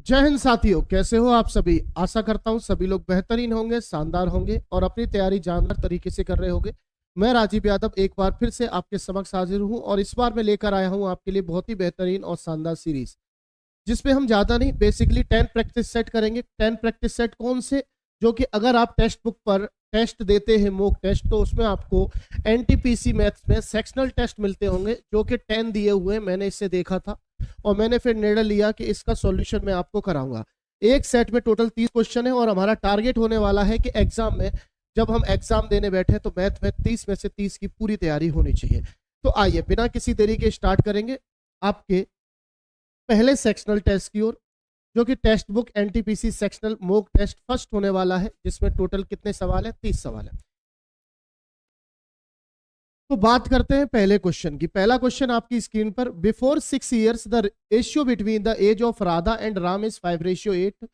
जय हिंद साथियों, कैसे हो आप सभी। आशा करता हूं सभी लोग बेहतरीन होंगे, शानदार होंगे और अपनी तैयारी जानदार तरीके से कर रहे होंगे। मैं राजीव यादव एक बार फिर से आपके समक्ष हाजिर हूं और इस बार मैं लेकर आया हूं आपके लिए बहुत ही बेहतरीन और शानदार सीरीज, जिसमें हम ज्यादा नहीं, बेसिकली 10 प्रैक्टिस सेट करेंगे। 10 प्रैक्टिस सेट कौन से, जो कि अगर आप टेक्स्ट बुक पर टेस्ट देते हैं, मॉक टेस्ट, तो उसमें आपको एनटीपीसी मैथ्स में सेक्शनल टेस्ट मिलते होंगे, जो कि 10 दिए हुए हैं। मैंने इसे देखा था और मैंने फिर निर्णय लिया कि इसका सॉल्यूशन मैं आपको कराऊंगा। एक सेट में टोटल 30 क्वेश्चन है और हमारा टारगेट होने वाला है कि एग्जाम में, जब हम एग्जाम देने बैठे तो मैथ में 30 में से 30 की पूरी तैयारी होनी चाहिए। तो आइए बिना किसी देरी के स्टार्ट करेंगे आपके पहले सेक्शनल टेस्ट की ओर, जो कि text book NTPC sectional mock test first होने वाला है, जिसमें टोटल कितने सवाल है? 30 सवाल है। तो बात करते हैं पहले क्वेश्चन की। पहला क्वेश्चन आपकी स्क्रीन पर, before 6 years the ratio between the age of Radha and Ram is 5:8।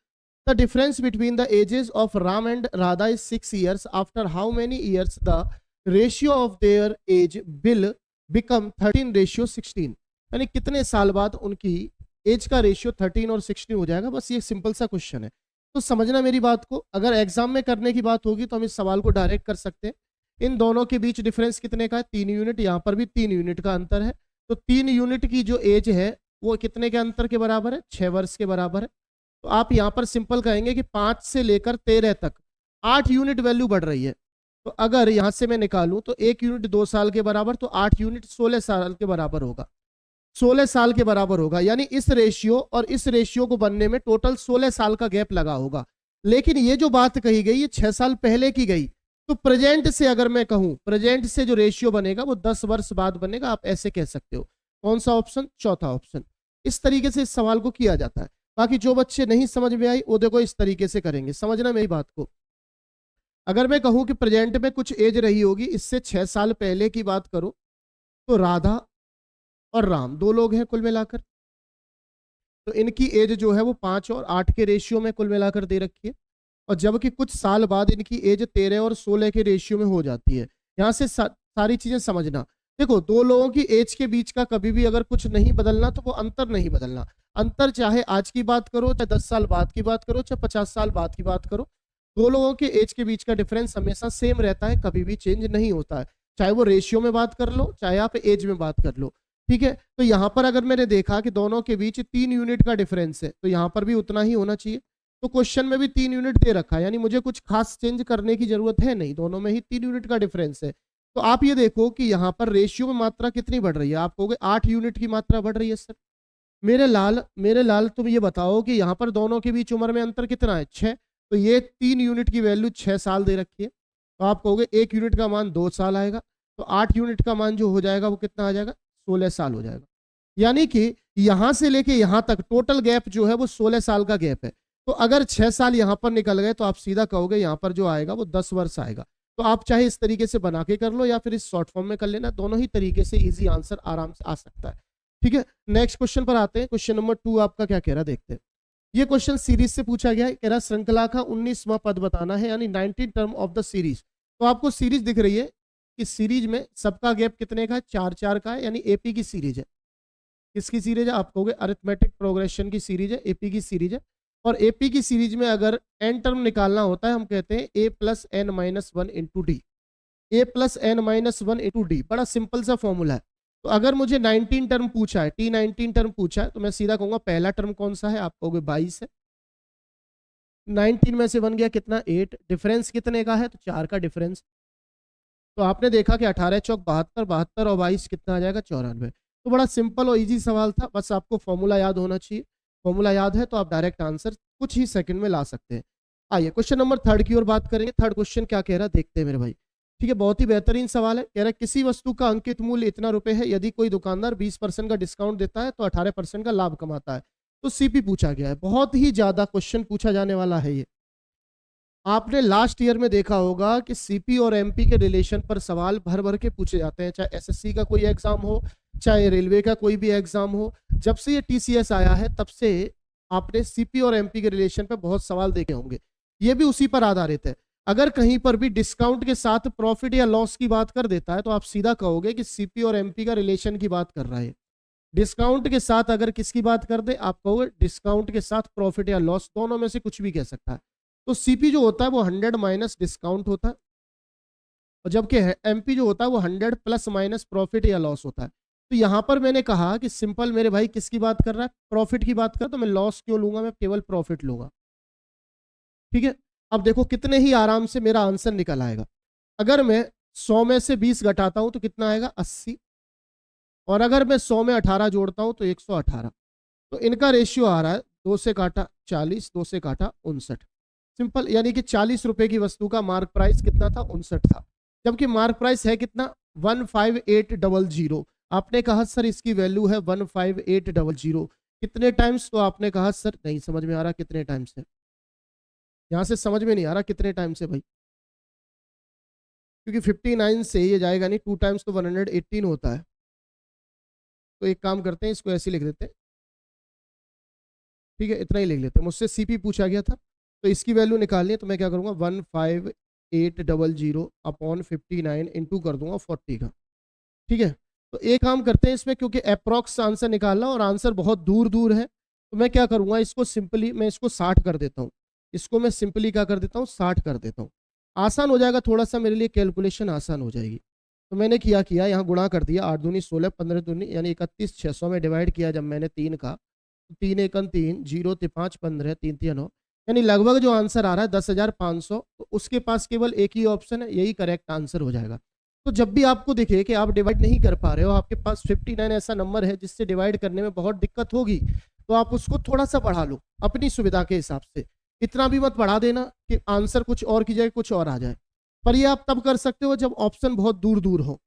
The difference between the ages of Ram and Radha is 6 years। After how many years the ratio of their age will become 13:16। यानी कितने साल बाद उनकी as का ratio 13 और 16 हो जाएगा। बस ये सिंपल सा क्वेश्चन है, तो समझना मेरी बात को। अगर एग्जाम में करने की बात होगी तो हम इस सवाल को डायरेक्ट कर सकते हैं। इन दोनों के बीच डिफरेंस कितने का है? 3 यूनिट। यहाँ पर भी 3 यूनिट का अंतर है। तो 3 यूनिट की जो एज है वो कितने के अंतर के बराबर है? 6 वर्ष के बराबर है। तो आप यहाँ पर सिंपल कहेंगे कि 5 से लेकर 13 तक 8 यूनिट वैल्यू बढ़ रही है। तो अगर यहाँ से मैं निकालूं तो 1 यूनिट 2 साल के बराबर, तो 8 यूनिट 16 साल के बराबर होगा। 16 साल के बराबर होगा, यानी इस रेशियो और इस रेशियो को बनने में टोटल 16 साल का गैप लगा होगा। लेकिन ये जो बात कही गई, ये 6 साल पहले की गई। तो प्रेजेंट से अगर मैं कहूं, प्रेजेंट से जो रेशियो बनेगा वो 10 वर्ष बाद बनेगा। आप ऐसे कह सकते हो। कौन सा ऑप्शन? चौथा ऑप्शन। इस तरीके से इस सवाल को किया जाता है। बाकी जो बच्चे नहीं समझ में आई वो देखो इस तरीके से करेंगे। समझना मेरी बात को। अगर मैं कहूं कि प्रेजेंट में कुछ एज रही होगी, इससे 6 साल पहले की बात करो, तो राधा और राम 2 लोग हैं कुल मिलाकर। तो इनकी एज जो है वो 5 और 8 के रेशियो में कुल मिलाकर दे रखी है। और जबकि कुछ साल बाद इनकी एज 13 और 16 के रेशियो में हो जाती है। यहां से सारी चीजें समझना। देखो, 2 लोगों की एज के बीच का कभी भी अगर कुछ नहीं बदलना तो वो अंतर नहीं बदलना। अंतर चाहे आज की बात करो, चाहे 10 साल बाद की बात करो, चाहे 50 साल बाद की बात करो, 2 लोगों के एज के बीच का डिफरेंस हमेशा सेम रहता है, कभी भी चेंज नहीं होता है। चाहे वो रेशियो में बात कर लो, चाहे आप एज में बात कर लो। ठीक है। तो यहां पर अगर मैंने देखा कि दोनों के बीच 3 यूनिट का डिफरेंस है, तो यहां पर भी उतना ही होना चाहिए। तो क्वेश्चन में भी 3 यूनिट दे रखा है, यानी मुझे कुछ खास चेंज करने की जरूरत है नहीं, दोनों में ही 3 यूनिट का डिफरेंस है। तो आप ये देखो कि यहाँ पर रेशियो में मात्रा कितनी बढ़ रही है। आप कहोगे 8 यूनिट की मात्रा बढ़ रही है। सर मेरे लाल तुम ये बताओ कि यहाँ पर दोनों के बीच उम्र में अंतर कितना है? 6। तो ये 3 यूनिट की वैल्यू 6 साल दे रखी है। तो आप कहोगे 1 यूनिट का मान 2 साल आएगा। तो 8 यूनिट का मान जो हो जाएगा वो कितना आ जाएगा? 16 साल हो जाएगा। यानी कि यहां से लेके यहां तक टोटल गैप जो है वो 16 साल का गैप है। तो अगर 6 साल यहां पर निकल गए तो आप सीधा कहोगे यहां पर जो आएगा वो 10 वर्ष आएगा। तो आप चाहे इस तरीके से बना के कर लो या फिर इस शॉर्ट फॉर्म में कर लेना, दोनों ही तरीके से इजी आंसर आराम से आ सकता है। ठीक है। नेक्स्ट क्वेश्चन पर आते हैं। क्वेश्चन नंबर 2 आपका क्या कह रहा है, देखते हैं। ये क्वेश्चन सीरीज से पूछा गया है। कह रहा श्रृंखला का 19वां पद बताना है, यानी 19 टर्म ऑफ द सीरीज। तो आपको सीरीज दिख रही है। इस सीरीज में सबका गैप कितने का है? 4-4 का है, यानी एपी की सीरीज है। किसकी सीरीज है? आप कहोगे अरिथमेटिक प्रोग्रेशन की सीरीज है, एपी की सीरीज है। और एपी की सीरीज में अगर एन टर्म निकालना होता है, हम कहते हैं A plus N minus 1 into D. A plus N minus 1 into D, बड़ा सिंपल सा फॉर्मूला है। तो अगर मुझे 19 टर्म पूछा है, T19 टर्म पूछा है, तो मैं सीधा कहूंगा पहला टर्म कौन सा है? आप कहोगे 22 है। 19 में से 1 गया कितना? 8। डिफरेंस कितने का है? तो 4 का डिफरेंस। तो आपने देखा कि 18 चौक 72, 72 और 22 कितना आ जाएगा? 94। तो बड़ा सिंपल और इजी सवाल था, बस आपको फॉर्मूला याद होना चाहिए। फॉर्मूला याद है तो आप डायरेक्ट आंसर कुछ ही सेकंड में ला सकते हैं। आइए क्वेश्चन नंबर 3 की ओर बात करेंगे। थर्ड क्वेश्चन क्या कह रहा है, देखते हैं मेरे भाई। ठीक है, बहुत ही बेहतरीन सवाल है। कह रहा है किसी वस्तु का अंकित मूल्य इतना रुपए है, यदि कोई दुकानदार 20% का डिस्काउंट देता है तो 18% का लाभ कमाता है। तो सीपी पूछा गया है। बहुत ही ज्यादा क्वेश्चन पूछा जाने वाला है ये। आपने लास्ट ईयर में देखा होगा कि सीपी और एमपी के रिलेशन पर सवाल भर भर के पूछे जाते हैं, चाहे एसएससी का कोई एग्जाम हो, चाहे रेलवे का कोई भी एग्जाम हो। जब से ये टीसीएस आया है तब से आपने सीपी और एमपी के रिलेशन पर बहुत सवाल देखे होंगे। ये भी उसी पर आधारित है। अगर कहीं पर भी डिस्काउंट के साथ प्रॉफिट या लॉस की बात कर देता है तो आप सीधा कहोगे कि सीपी और एमपी का रिलेशन की बात कर रहा है। डिस्काउंट के साथ अगर किसकी बात कर दे, आप कहोगे डिस्काउंट के साथ प्रॉफिट या लॉस, दोनों में से कुछ भी कह सकता है। तो सीपी जो होता है वो 100 माइनस डिस्काउंट होता है, और जबकि एमपी जो होता है वो 100 प्लस माइनस प्रॉफिट या लॉस होता है। तो यहां पर मैंने कहा कि सिंपल मेरे भाई किसकी बात कर रहा है, प्रॉफिट की बात कर, तो मैं लॉस क्यों लूंगा, मैं केवल प्रॉफिट लूंगा। ठीक है, अब देखो कितने ही आराम से मेरा आंसर निकल आएगा। अगर मैं 100 में से 20 घटाता हूं तो कितना आएगा, 80, और अगर मैं 100 में 18 जोड़ता हूं तो 118। तो इनका रेशियो आ रहा है 2 से काटा 40, 2 से काटा 59। सिंपल, यानी कि 40 रुपए की वस्तु का मार्क प्राइस कितना था, 59 था, जबकि मार्क प्राइस है कितना, 15800। आपने कहा सर इसकी वैल्यू है 15800, कितने टाइम्स, तो आपने कहा सर नहीं समझ में आ रहा कितने टाइम्स है, यहां से समझ में नहीं आ रहा कितने टाइम्स है भाई, क्योंकि 59 से ये जाएगा नहीं, 2 टाइम्स तो 118 होता है। तो एक काम करते हैं, इसको ऐसे लिख देते हैं, ठीक है, इतना ही लिख लेते हैं। मुझसे सीपी पूछा गया था, तो इसकी वैल्यू निकालनी है, तो मैं क्या करूंगा, 15800 अपॉन 59 इंटू कर दूंगा 40 का। ठीक है, तो एक काम करते हैं इसमें, क्योंकि अप्रॉक्स आंसर निकालना और आंसर बहुत दूर दूर है, तो मैं क्या करूंगा, इसको सिंपली मैं इसको 60 कर देता हूँ, इसको मैं सिंपली क्या कर देता हूँ, 60 कर देता हूँ। आसान हो जाएगा थोड़ा सा, मेरे लिए कैलकुलेशन आसान हो जाएगी। तो मैंने किया यहाँ गुणा कर दिया, 8 दूनी 16, 15 दूनी यानी 31,600 में डिवाइड किया जब मैंने 3 का, 3 एकन 3, 0 ते 5 15, 3 3 9, यानी लगभग जो आंसर आ रहा है 10,500। तो उसके पास केवल एक ही ऑप्शन है, यही करेक्ट आंसर हो जाएगा। तो जब भी आपको दिखे कि आप डिवाइड नहीं कर पा रहे हो, आपके पास 59 ऐसा नंबर है जिससे डिवाइड करने में बहुत दिक्कत होगी, तो आप उसको थोड़ा सा बढ़ा लो अपनी सुविधा के हिसाब से। इतना भी मत बढ़ा देना कि आंसर कुछ और की जगह कुछ और आ जाए। पर ये आप तब कर सकते हो जब ऑप्शन बहुत दूर दूर हो,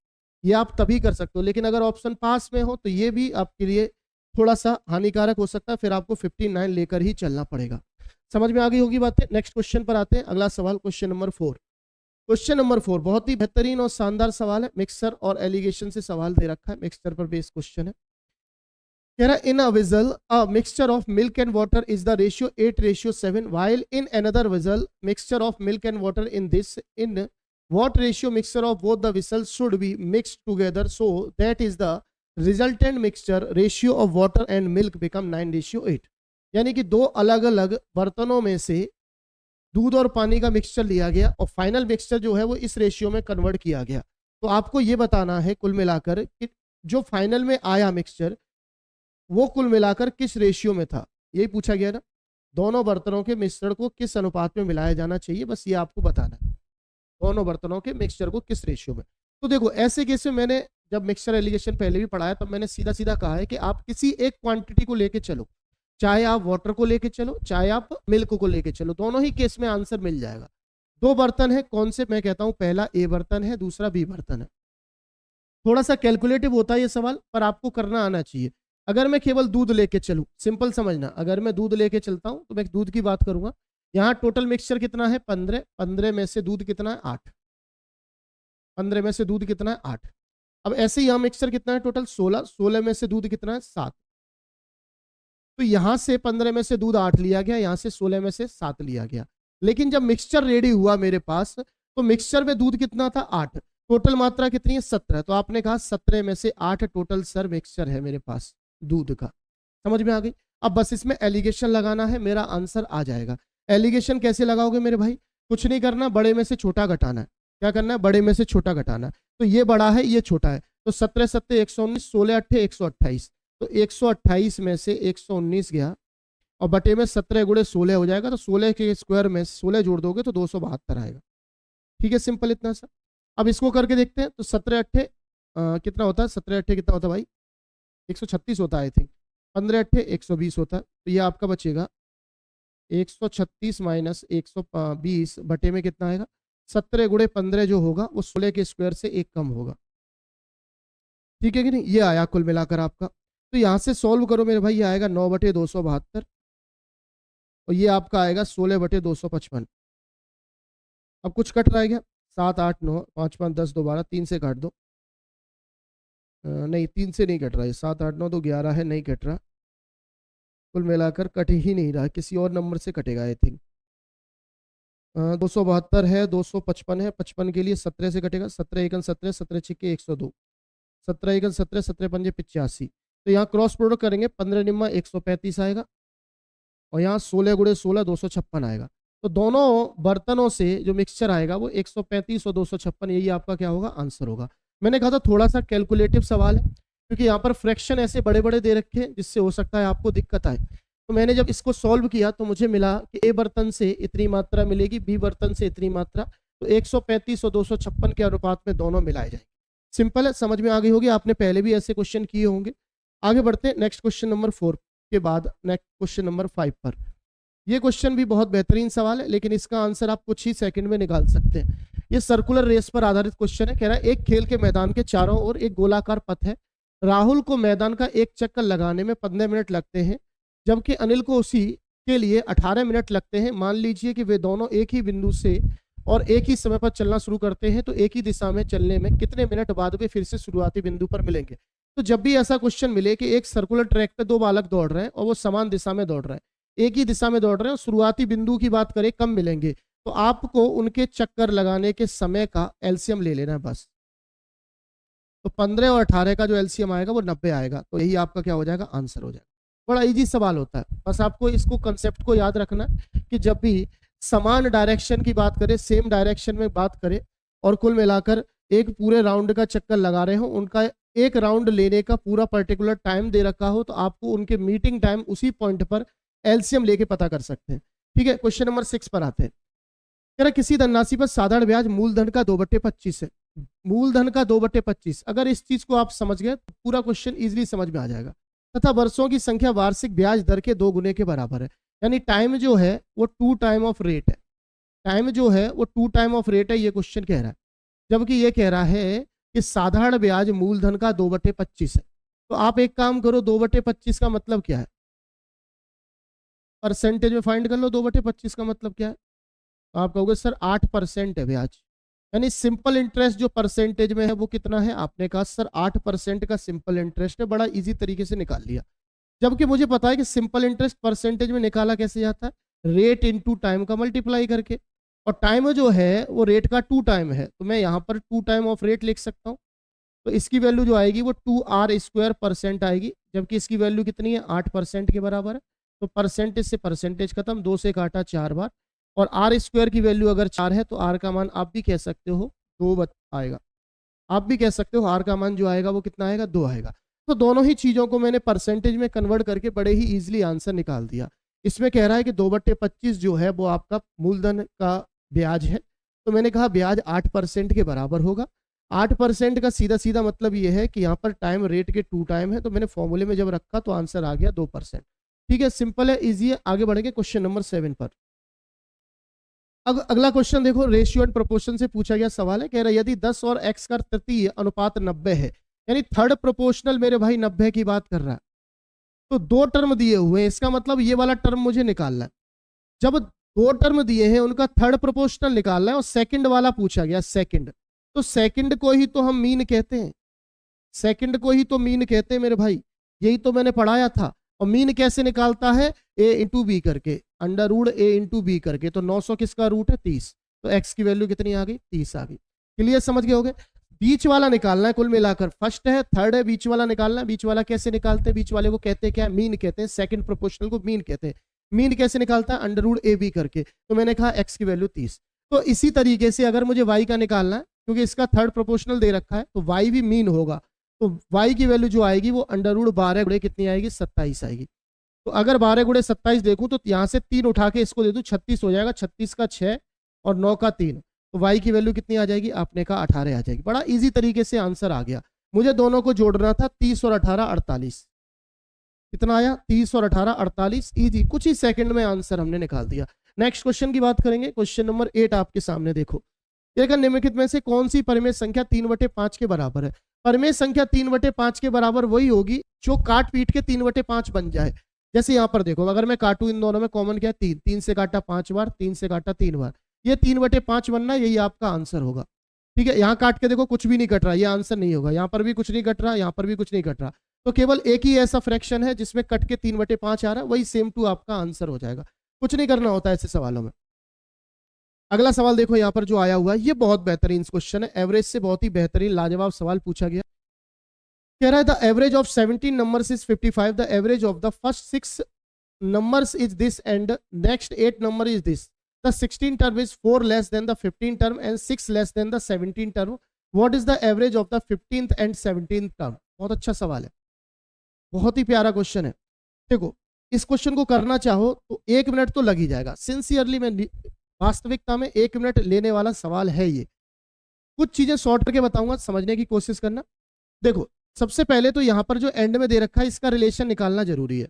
ये आप तभी कर सकते हो। लेकिन अगर ऑप्शन पास में हो तो ये भी आपके लिए थोड़ा सा हानिकारक हो सकता है, फिर आपको 59 लेकर ही चलना पड़ेगा। समझ में आ गई होगी बातें। नेक्स्ट क्वेश्चन पर आते हैं, अगला सवाल क्वेश्चन नंबर 4। क्वेश्चन नंबर 4 बहुत ही बेहतरीन और शानदार सवाल है, मिक्सचर और एलिगेशन से सवाल दे रखा है, मिक्सचर पर बेस्ड क्वेश्चन है। कह रहा इन अ vessel a mixture of milk and water is the ratio 8:7, while in another vessel mixture of milk and water in what ratio mixture of both the vessels should be mixed together so that is the resultant mixture ratio of water and milk become 9:8। यानी कि दो अलग अलग बर्तनों में से दूध और पानी का मिक्सचर लिया गया और फाइनल मिक्सचर जो है वो इस रेशियो में कन्वर्ट किया गया। तो आपको ये बताना है कुल मिलाकर कि जो फाइनल में आया मिक्सचर वो कुल मिलाकर किस रेशियो में था, यही पूछा गया ना। दोनों बर्तनों के मिश्रण को किस अनुपात में मिलाया जाना चाहिए, बस ये आपको बताना है, दोनों बर्तनों के मिक्सचर को किस रेशियो में। तो देखो ऐसे केस में मैंने जब मिक्सचर एलिगेशन पहले भी पढ़ाया तब मैंने सीधा सीधा कहा है कि आप किसी एक क्वांटिटी को लेके चलो, चाहे आप वाटर को लेके चलो चाहे आप मिल्क को लेके चलो, दोनों ही केस में आंसर मिल जाएगा। दो बर्तन है, कौन से, मैं कहता हूं पहला ए बर्तन है, दूसरा बी बर्तन है। थोड़ा सा कैलकुलेटिव होता है ये सवाल, पर आपको करना आना चाहिए। अगर मैं केवल दूध लेके चलूं, सिंपल समझना, अगर मैं दूध लेके चलता हूं तो मैं दूध की बात करूंगा। यहाँ टोटल मिक्सचर कितना है 15, 15 में से दूध कितना है 8, 15 में से दूध कितना है 8। अब ऐसे ही यहाँ मिक्सचर कितना है टोटल 16, 16 में से दूध कितना है 7। तो यहां से 15 में से दूध 8 लिया गया, यहां से 16 में से 7 लिया गया। लेकिन जब मिक्सचर रेडी हुआ मेरे पास तो मिक्सचर में दूध कितना था 8, टोटल मात्रा कितनी है 17। तो आपने कहा 17 में से 8 टोटल सर मिक्सचर है मेरे पास दूध का। समझ में आ गई। अब बस इसमें एलिगेशन लगाना है, मेरा आंसर आ जाएगा। एलिगेशन कैसे लगाओगे मेरे भाई, कुछ नहीं करना, बड़े में से छोटा घटाना है। क्या करना है, बड़े में से छोटा घटाना है। तो ये बड़ा है ये छोटा है, तो 17 7 119, 16 8 128। तो 128 में से 119 गया और बटे में 17 गुणे 16 हो जाएगा। तो 16 के स्क्वायर में 16 जोड़ दोगे तो 272 आएगा। ठीक है, सिंपल इतना सा। अब इसको करके देखते हैं। तो 17 8 कितना होता है, 17 8 कितना होता है भाई 136 होता है आई थिंक, 15 8 120 होता है। तो ये आपका बचेगा 136 माइनस 120 बटे में कितना आएगा 17 गुणे 15 जो होगा वो 16 के स्क्वायर से एक कम होगा। ठीक है कि नहीं, ये आया कुल मिलाकर आपका। तो यहां से सॉल्व करो मेरे भाई, ये आएगा 9 बटे 272 और ये आपका आएगा 16 बटे 255। अब कुछ कट रह गया, 7 8 9 5 5 10 दोबारा 3 से काट दो। नहीं 3 से नहीं कट रहा है, 7 8 9 तो 11 है, नहीं कट रहा। कुल मिलाकर कट ही नहीं रहा, किसी और नंबर से कटेगा आई थिंक। 272 है, 255 है, 55 के लिए 17 से कटेगा, 17 एकन 17, 17 छिके 102, 17 एकन 17, 17 पंजे 85। तो यहाँ क्रॉस प्रोडक्ट करेंगे 15 निम्मा 135 आएगा और यहाँ 16 गुणे 16 256 आएगा। तो दोनों बर्तनों से जो मिक्सचर आएगा वो 135 और 256, यही आपका क्या होगा, आंसर होगा। मैंने कहा था थोड़ा सा कैलकुलेटिव सवाल है क्योंकि यहाँ पर फ्रैक्शन ऐसे बड़े बड़े दे रखे हैं जिससे हो सकता है आपको दिक्कत आए। तो मैंने जब इसको सॉल्व किया तो मुझे मिला कि ए बर्तन से इतनी मात्रा मिलेगी, बी बर्तन से इतनी मात्रा, तो 135 और 256 के अनुपात में दोनों मिलाए जाएंगे। सिंपल है, समझ में आ गई होगी, आपने पहले भी ऐसे क्वेश्चन किए होंगे। आगे बढ़ते हैं नेक्स्ट क्वेश्चन नंबर 4 के बाद नेक्स्ट क्वेश्चन नंबर 5 पर। ये क्वेश्चन भी बहुत बेहतरीन सवाल है लेकिन इसका आंसर आप कुछ ही सेकंड में निकाल सकते हैं। ये सर्कुलर रेस पर आधारित क्वेश्चन है। कह रहा है एक खेल के मैदान के चारों ओर एक गोलाकार पथ है। राहुल को मैदान का एक चक्कर लगाने में 15 मिनट लगते हैं जबकि अनिल को उसी के लिए 18 मिनट लगते हैं। मान लीजिए कि वे दोनों एक ही बिंदु से और एक ही समय पर चलना शुरू करते हैं तो एक ही दिशा में चलने में कितने मिनट बाद वे फिर से शुरुआती बिंदु पर मिलेंगे। तो जब भी ऐसा क्वेश्चन मिले कि एक सर्कुलर ट्रैक पे दो बालक दौड़ रहे हैं और वो समान दिशा में दौड़ रहे हैं, एक ही दिशा में दौड़ रहे हैं और शुरुआती बिंदु की बात करें कब मिलेंगे, तो आपको उनके चक्कर लगाने के समय का एलसीएम ले लेना है बस। तो 15 और 18 का जो एलसीएम आएगा वो 90 आएगा। तो यही आपका क्या हो जाएगा, आंसर हो जाएगा। बड़ा इजी सवाल होता है, बस आपको इसको कंसेप्ट को याद रखना कि जब भी समान डायरेक्शन की बात करें, सेम डायरेक्शन में बात करें और कुल मिलाकर एक पूरे राउंड का चक्कर लगा रहे हो, उनका एक राउंड लेने का पूरा पर्टिकुलर टाइम दे रखा हो, तो आपको उनके मीटिंग टाइम उसी पॉइंट पर एलसीएम लेके पता कर सकते हैं। ठीक है, क्वेश्चन नंबर 6 पर आते हैं। कह रहा किसी धनराशि पर साधारण ब्याज मूलधन का 2/25 है। मूलधन का 2/25, अगर इस चीज को आप समझ गए तो पूरा क्वेश्चन इजीली समझ में आ जाएगा। तथा वर्षों की संख्या वार्षिक ब्याज दर के 2 गुने के बराबर है। यानी टाइम जो है वो 2 टाइम ऑफ रेट है। टाइम जो है वो 2 टाइम ऑफ रेट है, ये क्वेश्चन कह रहा है। जबकि ये कह रहा है कि साधारण ब्याज मूलधन का 2/25 है। तो आप एक काम करो, 2/25 का मतलब क्या है, परसेंटेज में फाइंड कर लो 2/25 का मतलब क्या है। तो आप कहोगे सर 8% है ब्याज। यानी सिंपल इंटरेस्ट जो परसेंटेज में है वो कितना है, आपने कहा सर 8% का सिंपल इंटरेस्ट है। बड़ा इजी तरीके से निकाल लिया। जबकि मुझे पता है कि सिंपल इंटरेस्ट परसेंटेज में निकाला कैसे जाता है, रेट इनटू टाइम का मल्टीप्लाई करके, और टाइम जो है वो रेट का 2 टाइम है, तो मैं यहाँ पर 2 टाइम ऑफ रेट लिख सकता हूँ। तो इसकी वैल्यू जो आएगी वो 2r² % आएगी, जबकि इसकी वैल्यू कितनी है, 8% के बराबर है। तो परसेंटेज से परसेंटेज खत्म, 2 से काटा 4 बार, और r² की वैल्यू अगर 4 है तो r का मान आप भी कह सकते हो 2 आएगा। आप भी कह सकते हो r का मान जो आएगा वो कितना आएगा, 2 आएगा। तो दोनों ही चीजों को मैंने परसेंटेज में कन्वर्ट करके बड़े ही इजीली आंसर निकाल दिया। इसमें कह रहा है कि 2/25 जो है वो आपका मूलधन का ब्याज है। तो मैंने कहा ब्याज 8% के बराबर होगा। 8% का सीधा सीधा मतलब ये है कि यहाँ पर टाइम रेट के 2 टाइम है, तो मैंने फॉर्मूले में जब रखा तो आंसर आ गया 2%। ठीक है, सिंपल है, इजी है। आगे बढ़ेंगे क्वेश्चन नंबर 7 पर। अब अगला क्वेश्चन देखो, रेशियो एंड प्रोपोर्शन से पूछा गया सवाल है। कह रहा है यदि 10 और x का तृतीय अनुपात 90 है, यानी थर्ड प्रोपोर्शनल मेरे भाई 90 की बात कर रहा है, तो 2 टर्म दिए हुए हैं, इसका मतलब ये वाला टर्म मुझे निकालना है। जब 2 टर्म दिए हैं उनका थर्ड प्रोपोर्शनल निकालना है और सेकंड वाला पूछा गया सेकंड, तो सेकंड को ही तो हम मीन कहते हैं, सेकंड को ही तो मीन कहते हैं मेरे भाई, यही तो मैंने पढ़ाया था। और मीन कैसे निकालता है, a इंटू बी करके, under root a into B करके। तो 900 किसका रूट है, 30, तो x की वैल्यू कितनी आ गई, 30 आ गई। क्लियर, समझ गए होगे। बीच वाला निकालना है, कुल मिलाकर फर्स्ट है थर्ड है, बीच वाला निकालना है। बीच वाला कैसे निकालते हैं, बीच वाले को कहते हैं क्या, मीन कहते हैं। सेकंड प्रोपोर्शनल को मीन कहते हैं। मीन कैसे निकालता है, अंडर रूट a b करके। तो मैंने कहा x की वैल्यू 30। तो इसी तरीके से अगर मुझे y का निकालना है, क्योंकि इसका थर्ड प्रोपोर्शनल दे रखा है, तो y भी मीन होगा। तो y की वैल्यू जो आएगी वो अंडर रूट 12 गुणे कितनी आएगी, 27 आएगी। तो अगर 12 गुणे 27 देखूं तो यहाँ से 3 उठा के इसको दे दूं, 36 हो जाएगा। 36 का 6 और 9 का 3, तो y की वैल्यू कितनी आ जाएगी, आपने कहा 18 आ जाएगी। बड़ा इजी तरीके से आंसर आ गया। मुझे दोनों को जोड़ना था, 30 और 18 48। कितना आया, 30 और 18 48। इजी, कुछ ही सेकंड में आंसर हमने निकाल दिया। नेक्स्ट क्वेश्चन की बात करेंगे। क्वेश्चन नंबर 8 आपके सामने देखो। देखा निम्नलिखित में से कौन सी परिमेय संख्या 3/5 के बराबर है। परिमेय संख्या 3/5 के बराबर वही होगी जो काट पीट के 3/5 बन जाए। जैसे यहाँ पर देखो, अगर मैं काटू इन दोनों में कॉमन क्या, 3, 3 से काटा 5 बार, 3 से काटा 3 बार, ये 3/5 बनना, यही आपका आंसर होगा। ठीक है, यहाँ काट के देखो कुछ भी नहीं कट रहा, ये आंसर नहीं होगा। यहाँ पर भी कुछ नहीं कट रहा, यहाँ पर भी कुछ नहीं कट रहा, तो केवल एक ही ऐसा फ्रैक्शन है जिसमें कट के 3/5 आ रहा है, वही सेम टू आपका आंसर हो जाएगा। कुछ नहीं करना होता ऐसे सवालों में। अगला सवाल देखो यहाँ पर जो आया हुआ है, ये बहुत बेहतरीन क्वेश्चन है, एवरेज से बहुत ही बेहतरीन लाजवाब सवाल पूछा गया। कह रहा है the average of 17 numbers is 55, the average of the first 6 numbers is this and next 8 number is this. The 16 term is 4 less than the 15 term and 6 less than the 17 term. What is the average of the 15th and 17th term? बहुत अच्छा सवाल है, बहुत ही प्यारा question है। देखो इस question को करना चाहो तो 1 मिनट तो लग ही जाएगा। सिंसियरली मैं वास्तविकता में 1 मिनट लेने वाला सवाल है ये। कुछ चीजें शॉर्ट करके बताऊंगा, समझने की कोशिश करना। देखो सबसे पहले तो यहाँ पर जो एंड में दे रखा है इसका रिलेशन निकालना जरूरी है,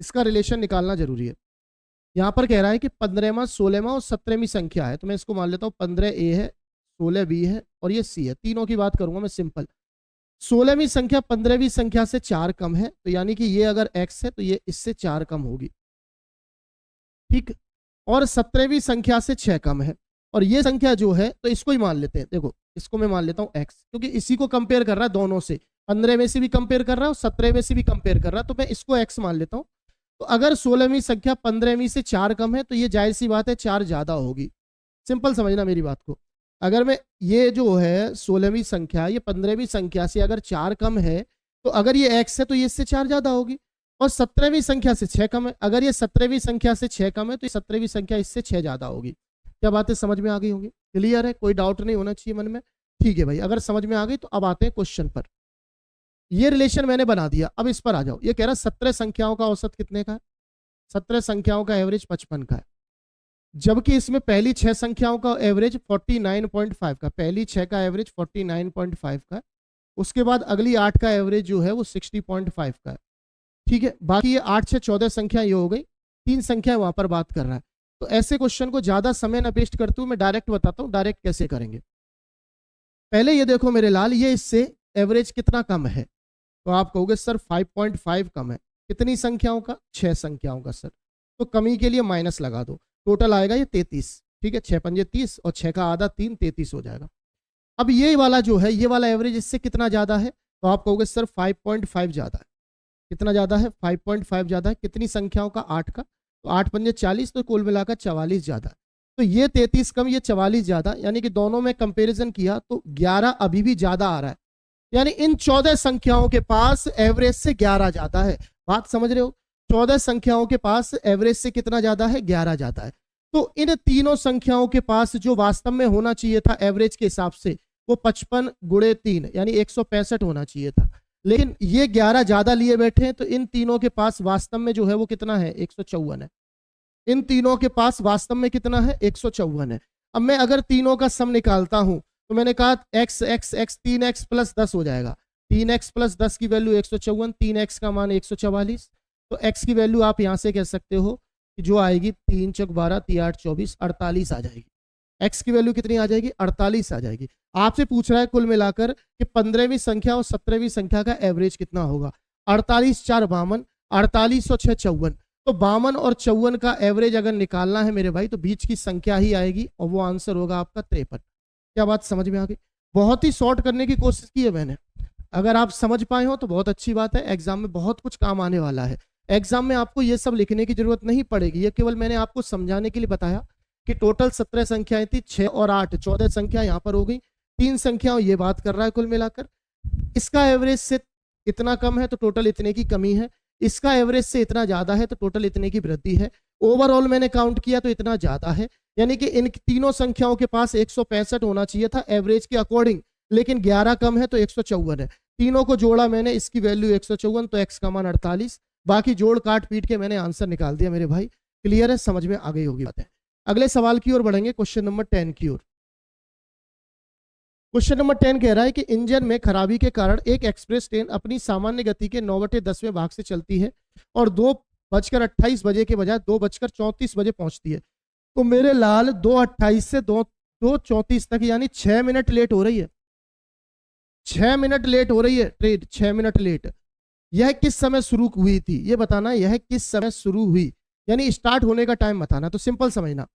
इसका रिलेशन निकालना जरूरी है। यहां पर कह रहा है कि 15वां 16वां और 17वीं संख्या है, तो मैं इसको मान लेता हूं 15A है, 16B है और ये C है। तीनों की बात करूंगा मैं सिंपल। 16वीं संख्या 15वीं संख्या से 4 कम है, तो यानी कि ये अगर x है तो ये इससे 4 कम होगी, ठीक। और 17वीं संख्या से 6 कम है, और ये संख्या जो है तो इसको ही मान लेते हैं। देखो इसको मैं मान लेता हूं x, क्योंकि इसी को कंपेयर कर रहा है दोनों से, 15 में से भी कंपेयर कर रहा है और 17 में से भी कंपेयर कर रहा है, तो मैं इसको x मान लेता हूं। तो अगर 16वीं संख्या 15वीं से 4 कम है तो ये जाहिर सी बात है 4 ज्यादा होगी। सिंपल समझना मेरी बात को। अगर मैं ये जो है 16वीं संख्या ये 15वीं संख्या से अगर 4 कम है तो अगर ये x है तो ये इससे 4 ज्यादा होगी, और 17वीं संख्या से 6 कम है, अगर ये 17वीं संख्या से 6 कम है तो 17वीं संख्या इससे 6 ज्यादा होगी। क्या बातें समझ में आ गई होंगी? क्लियर है? कोई डाउट नहीं होना चाहिए मन में। ठीक है भाई, अगर समझ में आ गई तो अब आते हैं क्वेश्चन पर। ये रिलेशन मैंने बना दिया, अब इस पर आ जाओ। ये कह रहा है 17 संख्याओं का औसत कितने का है? 17 संख्याओं का एवरेज 55 का है, जबकि इसमें पहली 6 संख्याओं का एवरेज 49.5 का, पहली 6 का एवरेज 49.5 का है, उसके बाद अगली 8 का एवरेज जो है वो 60.5 का है, ठीक है। बाकी ये 8 से 14 संख्या ये हो गई, 3 संख्या वहां पर बात कर रहा है। तो ऐसे क्वेश्चन को ज्यादा समय न वेस्ट करते हुए मैं डायरेक्ट बताता हूं, डायरेक्ट कैसे करेंगे। पहले ये देखो मेरे लाल, ये इससे एवरेज कितना कम है, तो आप कहोगे सर 5.5 कम है। कितनी संख्याओं का? 6 संख्याओं का सर। तो कमी के लिए माइनस लगा दो, टोटल आएगा ये 33, ठीक है। 6 पंजे 30 और 6 का आधा 3, 33 हो जाएगा। अब ये वाला जो है ये वाला एवरेज इससे कितना ज्यादा है, तो आप कहोगे सर 5.5 ज्यादा है। कितना ज्यादा है? 5.5 ज्यादा है। कितनी संख्याओं का? 8 का, तो 8 पंजे 40, तो कुल मिलाकर 44 ज्यादा है। तो ये 33 कम, ये 44 ज्यादा, यानी कि दोनों में कंपेरिजन किया तो 11 अभी भी ज्यादा आ रहा है, यानी इन 14 संख्याओं के पास एवरेज से 11 ज्यादा है। बात समझ रहे हो? 14 संख्याओं के पास एवरेज से कितना ज्यादा है? 11 ज्यादा है। तो इन तीनों संख्याओं के पास जो वास्तव में होना चाहिए था एवरेज के हिसाब से वो 55 गुणे 3 यानी 165 होना चाहिए था, लेकिन ये 11 ज्यादा लिए बैठे हैं, तो इन तीनों के पास वास्तव में जो है वो कितना है? 154 है। इन तीनों के पास वास्तव में कितना है? 154 है। अब मैं अगर तीनों का सम निकालता हूं तो मैंने कहा x x x 3x plus 10 हो जाएगा। 3x प्लस 10 की वैल्यू 154, 3x का मान 144, तो x की वैल्यू आप यहां से कह सकते हो कि जो आएगी 3 चौक 12, 3 8 24, 48 आ जाएगी। x की वैल्यू कितनी आ जाएगी? 48 आ जाएगी। आपसे पूछ रहा है कुल मिलाकर कि 15वीं संख्या और 17वीं संख्या का एवरेज कितना होगा। 48 4 52, 48 और 6 54, तो 52 और 54 का एवरेज अगर निकालना है मेरे भाई तो बीच की संख्या ही आएगी और वो आंसर होगा आपका 53। क्या बात समझ में आ गई? बहुत ही शॉर्ट करने की कोशिश की है मैंने, अगर आप समझ पाए हो तो बहुत अच्छी बात है। एग्जाम में बहुत कुछ काम आने वाला है। एग्जाम में आपको ये सब लिखने की जरूरत नहीं पड़ेगी, ये केवल मैंने आपको समझाने के लिए बताया कि टोटल 17 संख्याएं थी, 6 और 8 14 संख्या यहाँ पर हो गई। 3 संख्याओं ये बात कर रहा है कुल मिलाकर। इसका एवरेज से इतना कम है तो टोटल इतने की कमी है, इसका एवरेज से इतना ज्यादा है तो टोटल इतने की वृद्धि है। ओवरऑल मैंने काउंट किया तो इतना ज्यादा है, यानी कि इन तीनों संख्याओं के पास 165 होना चाहिए था एवरेज के अकॉर्डिंग, लेकिन 11 कम है तो 154 है। तीनों को जोड़ा मैंने, इसकी वैल्यू 154, तो x का मान 48। बाकी जोड़ काट पीट के मैंने आंसर निकाल दिया मेरे भाई। क्लियर है? समझ में आ गई होगी बातें। अगले सवाल की ओर बढ़ेंगे, क्वेश्चन नंबर 10 की ओर। क्वेश्चन नंबर 10 कह रहा है कि इंजन में खराबी के कारण एक एक्सप्रेस ट्रेन अपनी सामान्य गति के 9/10वें भाग से चलती है और 2:28 बजे के बजाय 2:34 बजे पहुंचती है। तो मेरे लाल 2:28 से 2:34 तक यानी 6 मिनट लेट हो रही है। 6 मिनट लेट हो रही है ट्रेन, 6 मिनट लेट। यह किस समय शुरू हुई थी ये बताना, यह किस समय शुरू हुई यानी स्टार्ट होने का टाइम बताना। तो सिंपल समझना,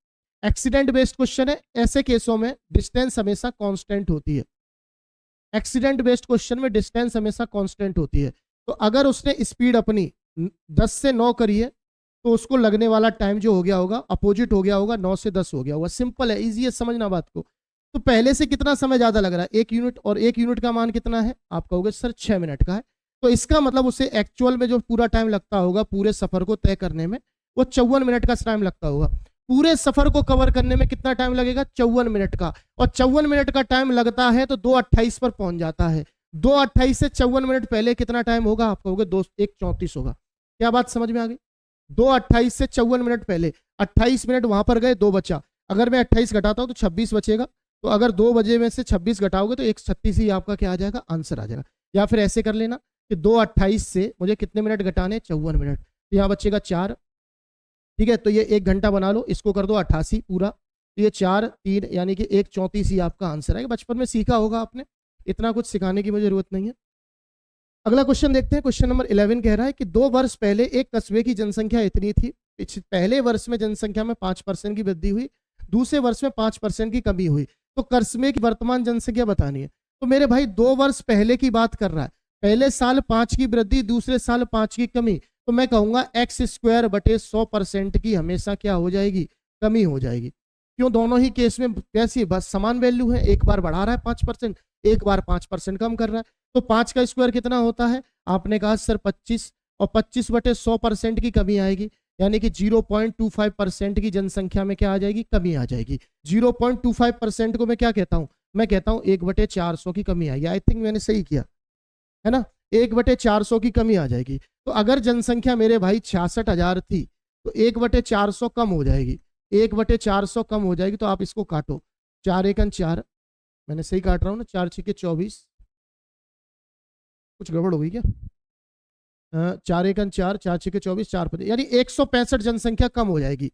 एक्सीडेंट बेस्ड क्वेश्चन है। ऐसे केसों में डिस्टेंस हमेशा कांस्टेंट होती है। एक्सीडेंट बेस्ड क्वेश्चन में डिस्टेंस हमेशा कांस्टेंट होती है। तो अगर उसने स्पीड अपनी 10 से 9 करी है तो उसको लगने वाला टाइम जो हो गया होगा अपोजिट हो गया होगा, 9 से 10 हो गया होगा। सिंपल है, इजी है, समझना बात को। तो पहले से कितना समय ज्यादा लग रहा है? 1 यूनिट, और 1 यूनिट का मान कितना है? आप कहोगे सर 6 मिनट का है। तो इसका मतलब उसे एक्चुअल में जो पूरा टाइम लगता होगा पूरे सफर को तय करने में, वो 54 मिनट का टाइम लगता होगा। पूरे सफर को कवर करने में कितना टाइम लगेगा? 54 मिनट का। और 54 मिनट का टाइम लगता है तो 2:28 पर पहुंच जाता है। 2:28 से 54 मिनट पहले कितना टाइम होगा? आप कहोगे 1:34 होगा। क्या बात समझ में आ गई? 2:28 से 54 मिनट पहले 28 मिनट वहां पर गए, 2 बचा। अगर मैं 28 घटाता हूं तो 26 बचेगा। तो अगर 2 बजे में से 26 घटाओगे तो 1:36 ही आपका क्या आ जाएगा? आंसर आ जाएगा। या फिर ऐसे कर लेना कि 2:28 से मुझे कितने मिनट घटाने? 54 मिनट। तो यहाँ बचेगा 4। ठीक है, तो ये 1 घंटा बना लो, इसको कर दो 88 पूरा, तो ये 4 3 यानी कि 1:34 ही आपका आंसर है। बचपन में सीखा होगा आपने, इतना कुछ सिखाने की मुझे जरूरत नहीं है। अगला क्वेश्चन देखते हैं। क्वेश्चन नंबर 11 कह रहा है कि 2 वर्ष पहले एक कस्बे की जनसंख्या इतनी थी, पहले वर्ष में जनसंख्या में 5% की वृद्धि हुई, दूसरे वर्ष में 5% की कमी हुई, तो कस्बे की वर्तमान जनसंख्या बतानी है। तो मेरे भाई 2 वर्ष पहले की बात कर रहा है, पहले साल 5 की वृद्धि, दूसरे साल 5 की कमी, तो मैं कहूंगा x²/100% की हमेशा क्या हो जाएगी? कमी हो जाएगी। क्यों? दोनों ही केस में कैसी बस समान वैल्यू है, एक बार बढ़ा रहा है 5%, एक बार 5% कम कर रहा है। तो 5 का स्क्वायर कितना होता है? आपने कहा सर 25, और 25/100% की कमी आएगी, यानी कि 0.25% की जनसंख्या में क्या आ जाएगी? कमी आ जाएगी। 0.25% को मैं क्या कहता हूं? मैं कहता हूं 1/400 की कमी आएगी। आई थिंक मैंने सही किया है ना? 1/400 की कमी आ जाएगी। तो अगर जनसंख्या मेरे भाई 66,000 थी तो 1/400 कम हो जाएगी, 1/400 कम हो जाएगी। तो आप इसको काटो, 4 एकन 4, मैंने सही काट रहा हूँ ना, 4 छके 24, कुछ गड़बड़ हो गई क्या? 4 एकन 4, 4 छके 24, 4 5, यानी 165 जनसंख्या कम हो जाएगी।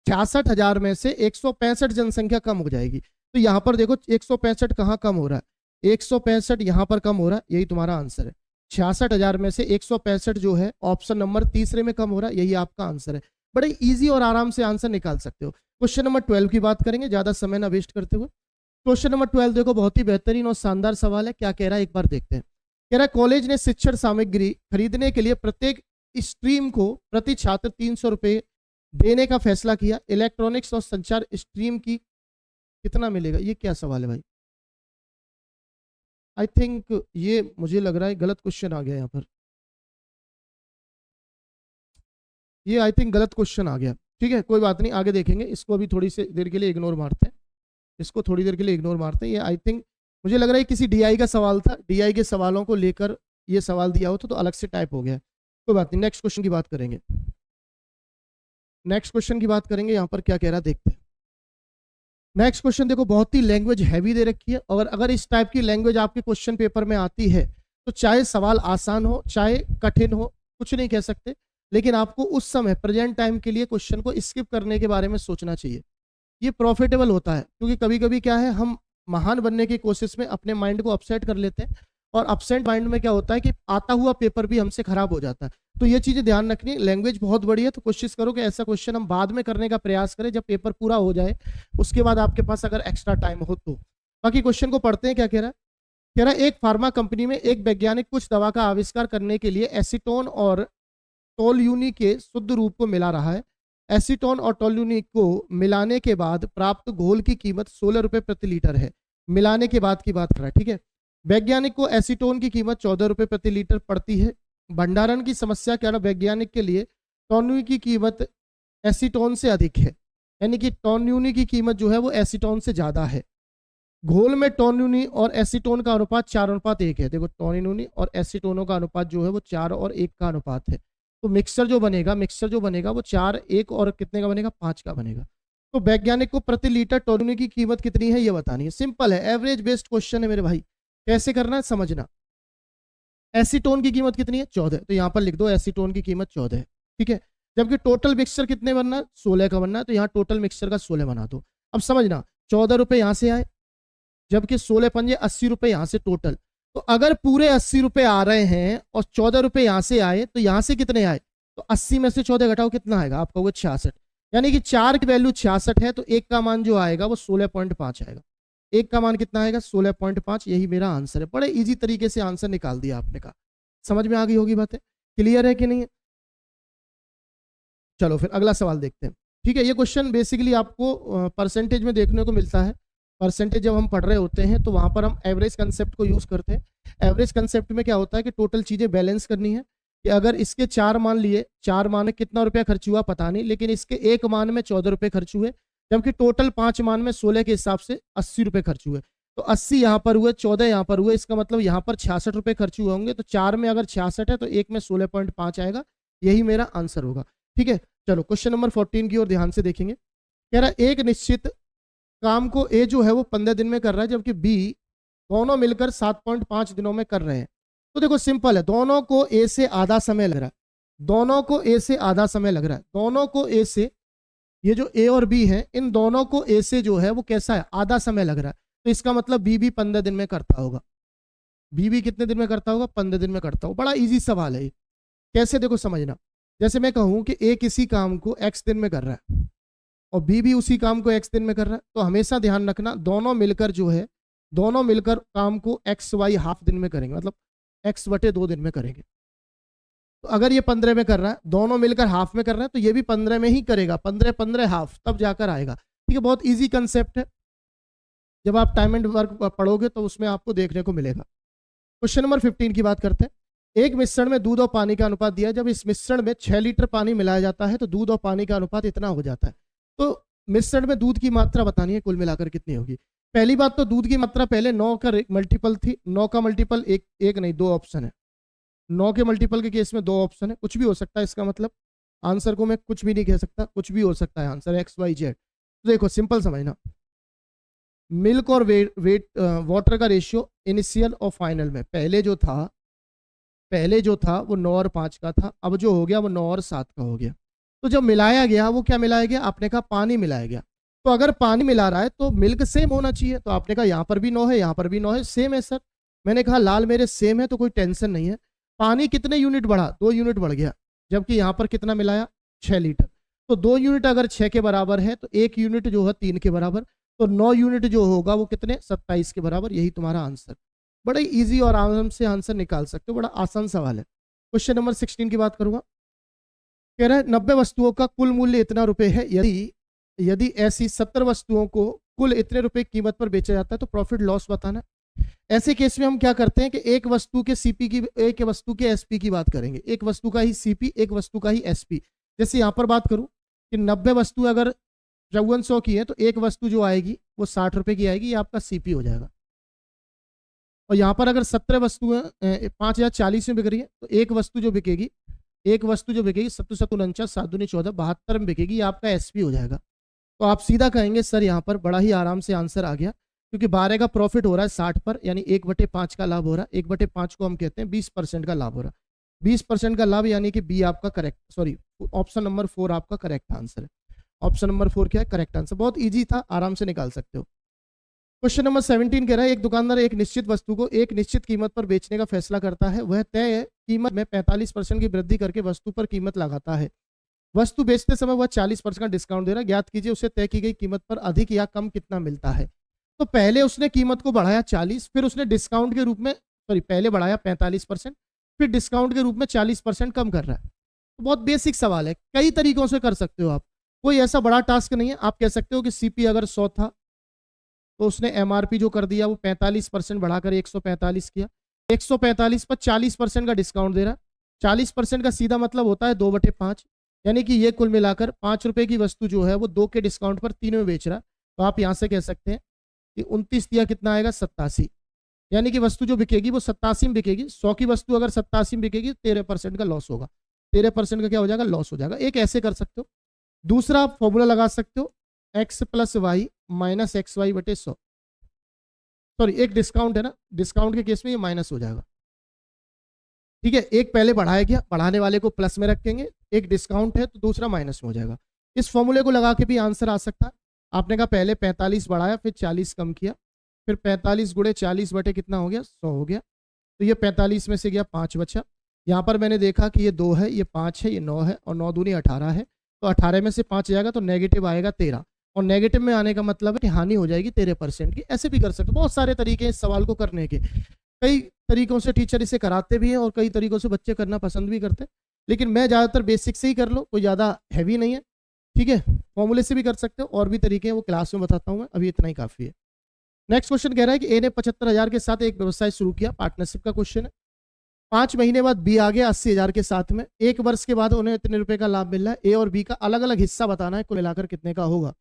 66,000 में से 165 जनसंख्या कम हो जाएगी। तो यहाँ पर देखो 165 कहाँ कम हो रहा है? 165 यहाँ पर कम हो रहा है, यही तुम्हारा आंसर है। 66,000 में से 165 जो है ऑप्शन नंबर तीसरे में कम हो रहा है, यही आपका आंसर है। बड़े इजी और आराम से आंसर निकाल सकते हो। क्वेश्चन नंबर 12 की बात करेंगे, ज्यादा समय ना वेस्ट करते हुए। क्वेश्चन नंबर 12 देखो, बहुत ही बेहतरीन और शानदार सवाल है। क्या कह रहा है एक बार देखते हैं। कह रहा है कॉलेज ने शिक्षण सामग्री खरीदने के लिए प्रत्येक स्ट्रीम को प्रति छात्र 300 रुपए देने का फैसला किया। इलेक्ट्रॉनिक्स और संचार स्ट्रीम की कितना मिलेगा? ये क्या सवाल है भाई? आई थिंक ये मुझे लग रहा है गलत क्वेश्चन आ गया यहाँ पर। ये आई थिंक गलत क्वेश्चन आ गया। ठीक है, कोई बात नहीं, आगे देखेंगे। इसको अभी थोड़ी सी देर के लिए इग्नोर मारते हैं, इसको थोड़ी देर के लिए इग्नोर मारते हैं। ये आई थिंक मुझे लग रहा है किसी डीआई का सवाल था, डीआई के सवालों को लेकर ये सवाल दिया हो तो अलग से टाइप हो गया। कोई बात नहीं, नेक्स्ट क्वेश्चन की बात करेंगे। नेक्स्ट क्वेश्चन की बात करेंगे, यहाँ पर क्या कह रहा है देखते हैं। नेक्स्ट क्वेश्चन देखो, बहुत ही लैंग्वेज हैवी दे रखी है, और अगर इस टाइप की लैंग्वेज आपके क्वेश्चन पेपर में आती है तो चाहे सवाल आसान हो चाहे कठिन हो, कुछ नहीं कह सकते, लेकिन आपको उस समय प्रेजेंट टाइम के लिए क्वेश्चन को स्किप करने के बारे में सोचना चाहिए। ये प्रॉफिटेबल होता है, क्योंकि कभी कभी क्या है, हम महान बनने की कोशिश में अपने माइंड को अपसेट कर लेते हैं, और अपसेट माइंड में क्या होता है कि आता हुआ पेपर भी हमसे खराब हो जाता है। तो ये चीजें ध्यान रखनी। लैंग्वेज बहुत बड़ी है, तो कोशिश करो कि ऐसा क्वेश्चन हम बाद में करने का प्रयास करें, जब पेपर पूरा हो जाए, उसके बाद आपके पास अगर एक्स्ट्रा टाइम हो तो। बाकी क्वेश्चन को पढ़ते हैं। क्या कह रहा है? कह रहा है एक फार्मा कंपनी में एक वैज्ञानिक कुछ दवा का आविष्कार करने के लिए एसीटोन और टोल्यूनी के शुद्ध रूप को मिला रहा है। एसीटोन और टोल्यूनी को मिलाने के बाद प्राप्त घोल की कीमत 16 रुपए प्रति लीटर है। मिलाने के बाद की बात कर रहा है। ठीक है, वैज्ञानिक को एसीटोन की कीमत 14 रुपए प्रति लीटर पड़ती है। भंडारण की समस्या के कारण वैज्ञानिक के लिए टोल्यूनी की कीमत एसीटोन से अधिक है, यानी कि टोल्यूनी की कीमत जो है वो एसीटोन से ज्यादा है। घोल में टोल्यूनी और एसीटोन का अनुपात 4:1 है। देखो, टोल्यूनी और एसीटोनों का अनुपात जो है वो 4:1 का अनुपात है। तो मिक्सचर जो बनेगा वो 4:1 और कितने का बनेगा? 5 का बनेगा। तो वैज्ञानिक को प्रति लीटर टोल्यूनी की कीमत कितनी है ये बतानी है। सिंपल है, एवरेज बेस्ड क्वेश्चन है मेरे भाई। कैसे करना है समझना। एसीटोन की कीमत कितनी है? 14, तो यहाँ पर लिख दो एसीटोन की कीमत 14 है। ठीक है, जबकि टोटल मिक्सचर कितने बनना है? 16 का बनना है, तो यहाँ टोटल मिक्सचर का 16 बना दो। अब समझना, 14 रुपए यहाँ से आए, जबकि 16 पंजे 80 रुपए यहाँ से टोटल। तो अगर पूरे 80 रुपए आ रहे हैं और 14 रुपए यहाँ से आए, तो यहाँ से कितने आए? तो 80 में से 14 घटाओ, कितना आएगा? आपका वो 66, यानी कि 4 की वैल्यू 66 है, तो 1 का मान जो आएगा वो 16.5 आएगा। 1 का मान कितना आएगा? 16.5। यही मेरा आंसर है। बड़े इजी तरीके से आंसर निकाल दिया आपने का। समझ में आ गई होगी बातें? क्लियर है कि नहीं? चलो फिर अगला सवाल देखते हैं। ठीक है, ये क्वेश्चन बेसिकली आपको परसेंटेज में देखने को मिलता है, परसेंटेज जब हम पढ़ रहे होते हैं तो वहां पर हम एवरेज कंसेप्ट को यूज करते हैं। एवरेज कंसेप्ट में क्या होता है कि टोटल चीजें बैलेंस करनी है, कि अगर इसके 4 मान लिए, 4 मान में कितना रुपया खर्च हुआ पता नहीं, लेकिन इसके 1 मान में 14 रुपए खर्च हुए, जबकि टोटल 5 मान में 16 के हिसाब से 80 रुपए खर्च हुए। तो 80 यहाँ पर हुए, 14 यहाँ पर हुए, इसका मतलब यहाँ पर 66 रुपए खर्च हुए होंगे। तो 4 में अगर 66 है तो 1 में 16.5 आएगा, यही मेरा आंसर होगा। ठीक है, चलो क्वेश्चन नंबर 14 की ओर ध्यान से देखेंगे। कह रहा है एक निश्चित काम को ए जो है वो 15 दिन में कर रहा है, जबकि बी दोनों मिलकर 7.5 दिनों में कर रहे हैं। तो देखो सिंपल है, दोनों को ए से आधा समय लग रहा है, दोनों को ए से आधा समय लग रहा है, दोनों को ए से, ये जो ए और बी है इन दोनों को ए से जो है वो कैसा है, आधा समय लग रहा है। तो इसका मतलब बी भी 15 दिन में करता होगा। बी भी कितने दिन में करता होगा, 15 दिन में करता होगा। बड़ा इजी सवाल है ये, कैसे देखो समझना। जैसे मैं कहूं कि ए किसी काम को एक्स दिन में कर रहा है और बी भी उसी काम को एक्स दिन में कर रहा है, तो हमेशा ध्यान रखना दोनों मिलकर जो है, दोनों मिलकर काम को एक्स वाई हाफ दिन में करेंगे, मतलब एक्स बटे 2 दिन में करेंगे। तो अगर ये 15 में कर रहा है, दोनों मिलकर हाफ में कर रहा है, तो ये भी 15 में ही करेगा, 15 15 हाफ, तब जाकर आएगा। ठीक है, बहुत इजी कंसेप्ट है, जब आप टाइम एंड वर्क पढ़ोगे तो उसमें आपको देखने को मिलेगा। क्वेश्चन नंबर 15 की बात करते हैं। एक मिश्रण में दूध और पानी का अनुपात दिया, जब इस मिश्रण में 6 लीटर पानी मिलाया जाता है तो दूध और पानी का अनुपात इतना हो जाता है। तो मिश्रण में दूध की मात्रा बतानी है, कुल मिलाकर कितनी होगी। पहली बात तो दूध की मात्रा पहले 9 का मल्टीपल थी, 9 का मल्टीपल एक नहीं 2 ऑप्शन है, 9 के मल्टीपल के केस में 2 ऑप्शन है, कुछ भी हो सकता है। इसका मतलब आंसर को मैं कुछ भी नहीं कह सकता, कुछ भी हो सकता है आंसर एक्स वाई जेड। तो देखो सिंपल समझना, मिल्क और वेट वाटर का रेशियो इनिशियल और फाइनल में पहले जो था वो 9 और 5 का था, अब जो हो गया वो 9 और 7 का हो गया। तो जब मिलाया गया वो क्या मिलाया गया, आपने कहा पानी मिलाया गया। तो अगर पानी मिला रहा है तो मिल्क सेम होना चाहिए, तो आपने कहा यहाँ पर भी 9 है, यहाँ पर भी 9 है, सेम है सर। मैंने कहा लाल मेरे सेम है तो कोई टेंशन नहीं है। पानी कितने यूनिट बढ़ा, 2 यूनिट बढ़ गया, जबकि यहाँ पर कितना मिलाया 6 लीटर। तो 2 यूनिट अगर 6 के बराबर है तो 1 यूनिट जो है 3 के बराबर, तो 9 यूनिट जो होगा वो कितने 27 के बराबर, यही तुम्हारा आंसर। बड़ा इजी और आराम से आंसर निकाल सकते हो, बड़ा आसान सवाल है। क्वेश्चन नंबर 16 की बात करूंगा। कह रहा है 90 वस्तुओं का कुल मूल्य इतना रुपए है, यदि ऐसी 70 वस्तुओं को कुल इतने रुपए कीमत पर बेचा जाता है तो प्रॉफिट लॉस बताना। ऐसे केस में हम क्या करते हैं कि एक वस्तु के सीपी की, एक वस्तु के एसपी की बात करेंगे, एक वस्तु का ही सीपी, एक वस्तु का ही एसपी। जैसे यहां पर बात करूं कि 90 वस्तु अगर 5400 की है तो एक वस्तु जो आएगी वो 60 रुपए की आएगी, ये आपका सीपी हो जाएगा। और यहाँ पर अगर 17 वस्तुएं 5040 में बिक रही है तो एक वस्तु जो बिकेगी 7 7 49 7 दूनी 14 72 में बिकेगी, ये आपका एसपी हो जाएगा। तो आप सीधा कहेंगे सर यहाँ पर बड़ा ही आराम से आंसर आ गया, क्योंकि 12 का प्रॉफिट हो रहा है 60 पर, यानी 1/5 का लाभ हो रहा है। 1/5 को हम कहते हैं 20% का लाभ हो रहा है, 20% का लाभ, यानी कि बी आपका करेक्ट, सॉरी ऑप्शन नंबर 4 आपका करेक्ट आंसर है। ऑप्शन नंबर 4 क्या है, करेक्ट आंसर। बहुत ईजी था, आराम से निकाल सकते हो। क्वेश्चन नंबर 17 कह रहा है एक दुकानदार एक निश्चित वस्तु को एक निश्चित कीमत पर बेचने का फैसला करता है, वह तय कीमत में 45% की वृद्धि करके वस्तु पर कीमत लगाता है। वस्तु बेचते समय वह 40% का डिस्काउंट दे रहा है, ज्ञात कीजिए उसे तय की गई कीमत पर अधिक या कम कितना मिलता है। तो पहले उसने कीमत को बढ़ाया 40, फिर उसने डिस्काउंट के रूप में, सॉरी पहले बढ़ाया 45%, फिर डिस्काउंट के रूप में 40% कम कर रहा है। तो बहुत बेसिक सवाल है, कई तरीकों से कर सकते हो आप, कोई ऐसा बड़ा टास्क नहीं है। आप कह सकते हो कि सीपी अगर 100 था तो उसने एमआरपी जो कर दिया वो 45% बढ़ाकर 145 किया, 145 पर 40% का डिस्काउंट दे रहा है। 40% का सीधा मतलब होता है 2/5, यानी कि ये कुल मिलाकर 5 रुपए की वस्तु जो है वो 2 के डिस्काउंट पर 3 में बेच रहा है। तो आप यहां से कह सकते हैं कि 29 दिया कितना आएगा 87, यानी कि वस्तु जो बिकेगी वो 87 में बिकेगी। 100 की वस्तु अगर 87 में बिकेगी 13% का लॉस होगा, 13% का क्या हो जाएगा, लॉस हो जाएगा। एक ऐसे कर सकते हो। दूसरा आप फॉर्मूला लगा सकते हो, x + y - xy/100, सॉरी एक डिस्काउंट है ना, डिस्काउंट के केस में ये माइनस हो जाएगा। ठीक है, एक पहले बढ़ाया गया, बढ़ाने वाले को प्लस में रखेंगे, एक डिस्काउंट है तो दूसरा माइनस में हो जाएगा। इस फॉर्मूले को लगा के भी आंसर आ सकता है। आपने कहा पहले 45 बढ़ाया, फिर 40 कम किया, फिर 45 × 40 बटे कितना हो गया 100 हो गया। तो ये 45 में से गया 5 बचा। यहाँ पर मैंने देखा कि ये 2 है, ये 5 है, ये 9 है, और 9 दूनी 18 है। तो 18 में से 5 जाएगा तो नेगेटिव आएगा 13, और नेगेटिव में आने का मतलब है कि हानि हो जाएगी 13% की। ऐसे भी कर सकते हो, बहुत सारे तरीके हैं इस सवाल को करने के। कई तरीकों से टीचर इसे कराते भी हैं और कई तरीकों से बच्चे करना पसंद भी करते हैं, लेकिन मैं ज़्यादातर बेसिक से ही कर लो, कोई ज़्यादा हैवी नहीं है। ठीक है, फॉर्मूले से भी कर सकते हो, और भी तरीके हैं वो क्लास में बताता हूँ मैं, अभी इतना ही काफ़ी है। नेक्स्ट क्वेश्चन कह रहा है कि ए ने 75,000 के साथ एक व्यवसाय शुरू किया, पार्टनरशिप का क्वेश्चन है। 5 महीने बाद बी आ गया 80,000 के साथ में, 1 वर्ष के बाद उन्हें इतने रुपए का लाभ मिल रहा है। ए और बी का अलग अलग हिस्सा बताना है, कुल मिलाकर कितने का होगा।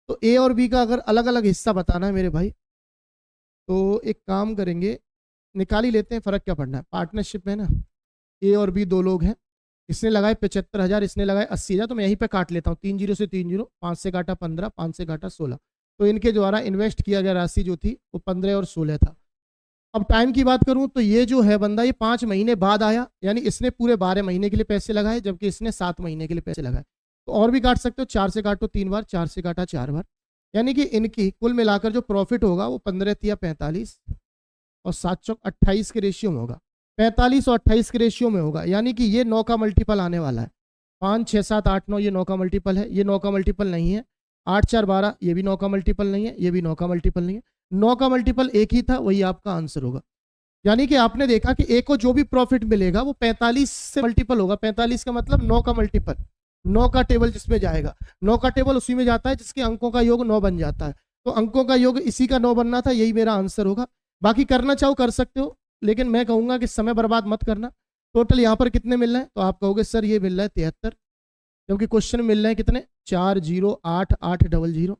तो ए और बी का अगर अलग अलग हिस्सा बताना है मेरे भाई, तो एक काम करेंगे, निकाल ही लेते हैं, फर्क क्या पड़ना है, पार्टनरशिप में ना ए और बी 2 लोग हैं, इसने लगाए 75,000, इसने लगाए 80,000, तो मैं यहीं पे काट लेता हूँ, 3 जीरो से 3 जीरो, 5 से काटा 15, 5 से काटा 16, तो इनके द्वारा इन्वेस्ट किया गया राशि जो थी वो 15 और 16 था। अब टाइम की बात करूं तो ये जो है बंदा, ये 5 महीने बाद आया, यानी इसने पूरे 12 महीने के लिए पैसे लगाए, जबकि इसने 7 महीने के लिए पैसे लगाए। तो और भी काट सकते हो, 4 से काटो 3 बार, 4 से काटा 4 बार, यानी कि इनकी कुल मिलाकर जो प्रॉफिट होगा वो 15 या 45 और 7 चौक 28 के रेशियो में होगा, 45 और 28 के रेशियो में होगा, यानी कि ये 9 का मल्टीपल आने वाला है। 5 6 7 8 9 ये 9 का मल्टीपल है, ये 9 का मल्टीपल नहीं है। 8 4 12 ये भी 9 का मल्टीपल नहीं है, ये भी 9 का मल्टीपल नहीं है। 9 का मल्टीपल एक ही था, वही आपका आंसर होगा। यानी कि आपने देखा कि ए को जो भी प्रॉफिट मिलेगा वो 45 से मल्टीपल होगा। 45 का मतलब 9 का मल्टीपल, 9 का टेबल जिसमें जाएगा, 9 का टेबल उसी में जाता है जिसके अंकों का योग 9 बन जाता है, तो अंकों का योग इसी का 9 बनना था, यही मेरा आंसर होगा। बाकी करना चाहो कर सकते हो, लेकिन मैं कहूंगा कि समय बर्बाद मत करना। टोटल यहाँ पर कितने मिल रहे हैं, तो आप कहोगे सर ये मिल रहा है 73, क्योंकि क्वेश्चन मिल रहे हैं कितने, 4 0 8 8 0 0।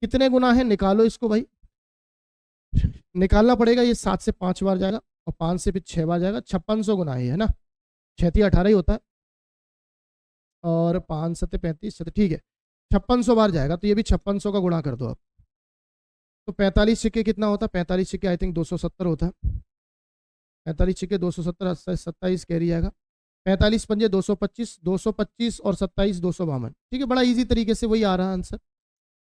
कितने गुना है निकालो इसको भाई, निकालना पड़ेगा। ये 7 से 5 बार जाएगा और 5 से फिर 6 बार जाएगा, 5600 गुना है ना, 6 18 ही होता है, और 5 7 35, ठीक है 5600 बार जाएगा, तो ये भी 5600 का गुणा कर दो आप। तो 45 सिक्के कितना होता है, 45 सिक्के आई थिंक 270 होता है, 45 सिक्के 270, 27 कैरी आएगा, 45 पंजे 225, 225 और 27 252। ठीक है, बड़ा इजी तरीके से वही आ रहा है आंसर।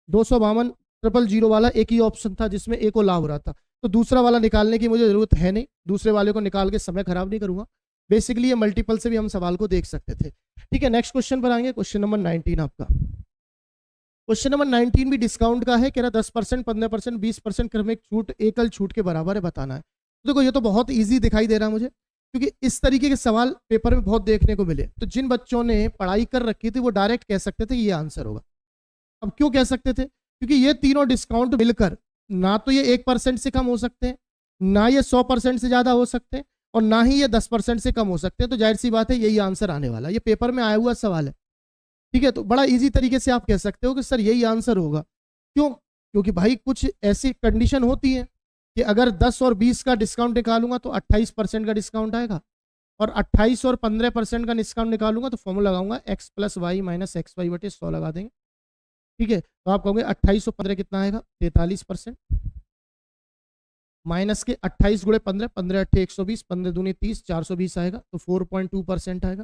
252 000 वाला एक ही ऑप्शन था जिसमें एक को लाभ हो रहा था, तो दूसरा वाला निकालने की मुझे जरूरत है नहीं, दूसरे वाले को निकाल के समय खराब नहीं करूंगा। बेसिकली ये मल्टीपल से भी हम सवाल को देख सकते थे। ठीक है, नेक्स्ट क्वेश्चन पर आएंगे, क्वेश्चन नंबर 19 आपका। क्वेश्चन नंबर 19 भी डिस्काउंट का है, कह रहा 10%, 15%, 20% क्रमिक छूट एकल छूट के बराबर है, बताना है। तो देखो ये तो बहुत इजी दिखाई दे रहा है मुझे, क्योंकि इस तरीके के सवाल पेपर में बहुत देखने को मिले। तो जिन बच्चों ने पढ़ाई कर रखी थी वो डायरेक्ट कह सकते थे ये आंसर होगा। अब क्यों कह सकते थे, क्योंकि ये तीनों डिस्काउंट मिलकर ना तो ये 1% से कम हो सकते हैं, ना ये 100% से ज्यादा हो सकते हैं, और ना ही ये 10% से कम हो सकते हैं। तो जाहिर सी बात है यही आंसर आने वाला, ये पेपर में आया हुआ सवाल है। ठीक है, तो बड़ा इजी तरीके से आप कह सकते हो कि सर यही आंसर होगा। क्यों, क्योंकि भाई कुछ ऐसी कंडीशन होती है कि अगर 10 और 20 का डिस्काउंट निकालूंगा तो 28% का डिस्काउंट आएगा, और 28 और 15% का डिस्काउंट निकालूंगा तो फॉर्मूला लगाऊंगा x + y - xy बटे 100 लगा देंगे। ठीक है, तो आप कहोगे 28 और 15 कितना आएगा, 43%, माइनस के 28 गुणे 15, 15 8 120, 15 दूनी 30, 420 आएगा, तो 4.2% आएगा।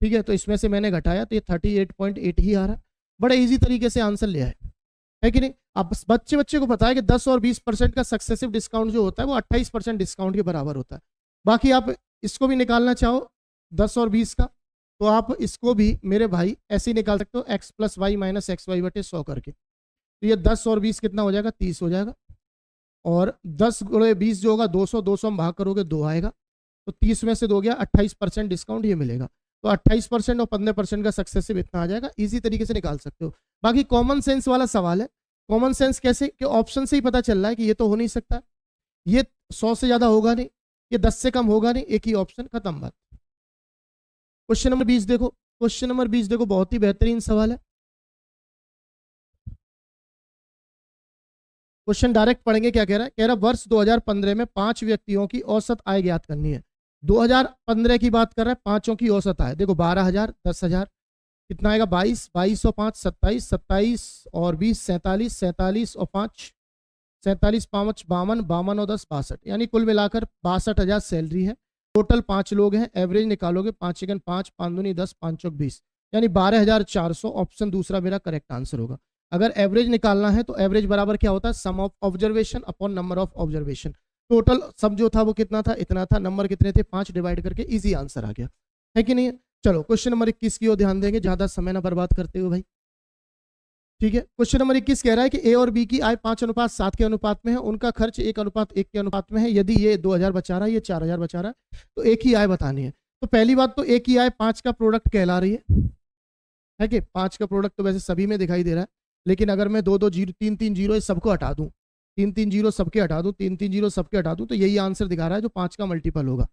ठीक है, तो इसमें से मैंने घटाया तो ये 38.8 ही आ रहा है। बड़े इजी तरीके से आंसर लिया है कि नहीं। अब बच्चे को पता है कि 10 और 20% का सक्सेसिव डिस्काउंट जो होता है वो 28% डिस्काउंट के बराबर होता है। बाकी आप इसको भी निकालना चाहो 10 और 20 का, तो आप इसको भी मेरे भाई ऐसे ही निकाल सकते हो, x + y - xy बटे 100 करके। तो ये 10 और 20 कितना हो जाएगा, 30 हो जाएगा, और 10 गुणे 20 जो होगा 200, 200 हम भाग करोगे 2 आएगा, तो 30 में से 2 गया, 28% डिस्काउंट ये मिलेगा। तो 28% और 15% का सक्सेसिव इतना आ जाएगा, इजी तरीके से निकाल सकते हो। बाकी कॉमन सेंस वाला सवाल है। कॉमन सेंस कैसे, कि ऑप्शन से ही पता चल रहा है कि ये तो हो नहीं सकता, ये 100 से ज्यादा होगा नहीं, ये 10 से कम होगा नहीं, एक ही ऑप्शन, खत्म बात। क्वेश्चन नंबर 20 देखो, क्वेश्चन नंबर 20 देखो, बहुत ही बेहतरीन सवाल है। क्वेश्चन डायरेक्ट पढ़ेंगे, क्या कह रहा है, कह रहा वर्ष 2015 में 5 व्यक्तियों की औसत आय ज्ञात करनी है। 2015 की बात कर रहा है, पांचों की औसत आय देखो, 12,000, 10,000, कितना आएगा, 22, 22 और 5 27, 27 और 20 47, 47 और 5 47, 5 52, 52 और 10 62, यानी कुल मिलाकर 62,000 सैलरी है। टोटल 5 लोग हैं, एवरेज निकालोगे 5 × 5 5 दूनी 10 5 चौक 20, यानी 12,400। ऑप्शन दूसरा मेरा करेक्ट आंसर होगा। अगर एवरेज निकालना है तो एवरेज बराबर क्या होता है, sum of observation upon number of observation. Total सब जो था वो कितना था, इतना था, नंबर कितने थे, 5 डिवाइड करके इजी आंसर आ गया, है कि नहीं। चलो क्वेश्चन नंबर 21 की ओर ध्यान देंगे, ज्यादा समय ना बर्बाद करते हुए भाई। ठीक है, क्वेश्चन नंबर 21 कह रहा है कि ए और बी की आय 5:7 के अनुपात में है, उनका खर्च 1:1 के अनुपात में है। यदि ये 2,000 बचा रहा है, ये 4,000 बचा रहा है, तो एक ही आय बतानी है। तो पहली बात तो एक ही आय 5 का प्रोडक्ट कहला रही है कि 5 का प्रोडक्ट तो वैसे सभी में दिखाई दे रहा है, लेकिन अगर मैं 2 2 0 3 3 0 सबको हटा दूं तीन तीन जीरो सबके हटा दूं, तीन तीन जीरो सबके हटा दूं, तो यही आंसर दिखा रहा है जो 5 का मल्टीपल होगा।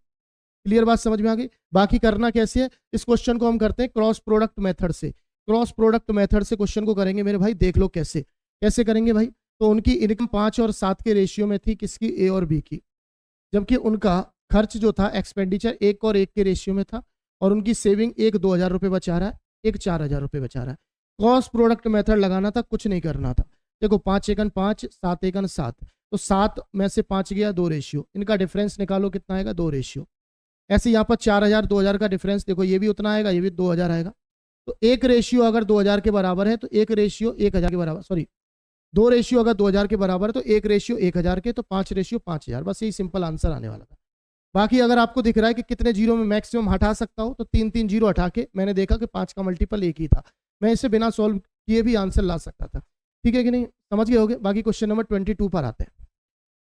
क्लियर बात समझ में आ गई? बाकी करना कैसे है, इस क्वेश्चन को हम करते हैं क्रॉस प्रोडक्ट मेथड से। क्रॉस प्रोडक्ट मेथड से क्वेश्चन को करेंगे मेरे भाई, देख लो कैसे कैसे करेंगे भाई। तो उनकी इनकम 5 और 7 के रेशियो में थी, किसकी, ए और बी की, जबकि उनका खर्च जो था एक्सपेंडिचर 1 और 1 के रेशियो में था, और उनकी सेविंग एक 2,000 रुपये बचा रहा है, एक 4,000 रुपये बचा रहा है। क्रॉस प्रोडक्ट मेथड लगाना था, कुछ नहीं करना था। देखो 5 एकन 5, 7 एकन 7, तो 7 में से 5 गया 2 रेशियो, इनका डिफरेंस निकालो कितना आएगा, 2 रेशियो। ऐसे यहाँ पर 4,000 2,000 का डिफरेंस देखो, ये भी उतना आएगा, ये भी 2,000 आएगा। तो एक रेशियो अगर 2,000 के बराबर है तो एक रेशियो 1,000 के बराबर, सॉरी 2 रेशियो अगर 2,000 के बराबर है तो एक रेशियो 1,000 के, तो 5 रेशियो 5,000, बस यही सिंपल आंसर आने वाला था। बाकी अगर आपको दिख रहा है कि कितने जीरो में मैक्सिमम हटा सकता हो, तो 3 जीरो हटा के मैंने देखा कि 5 का मल्टीपल 1 ही था, मैं इसे बिना सॉल्व किए भी आंसर ला सकता था। ठीक है कि नहीं, समझ गए होगे। बाकी क्वेश्चन नंबर 22 पर आते हैं।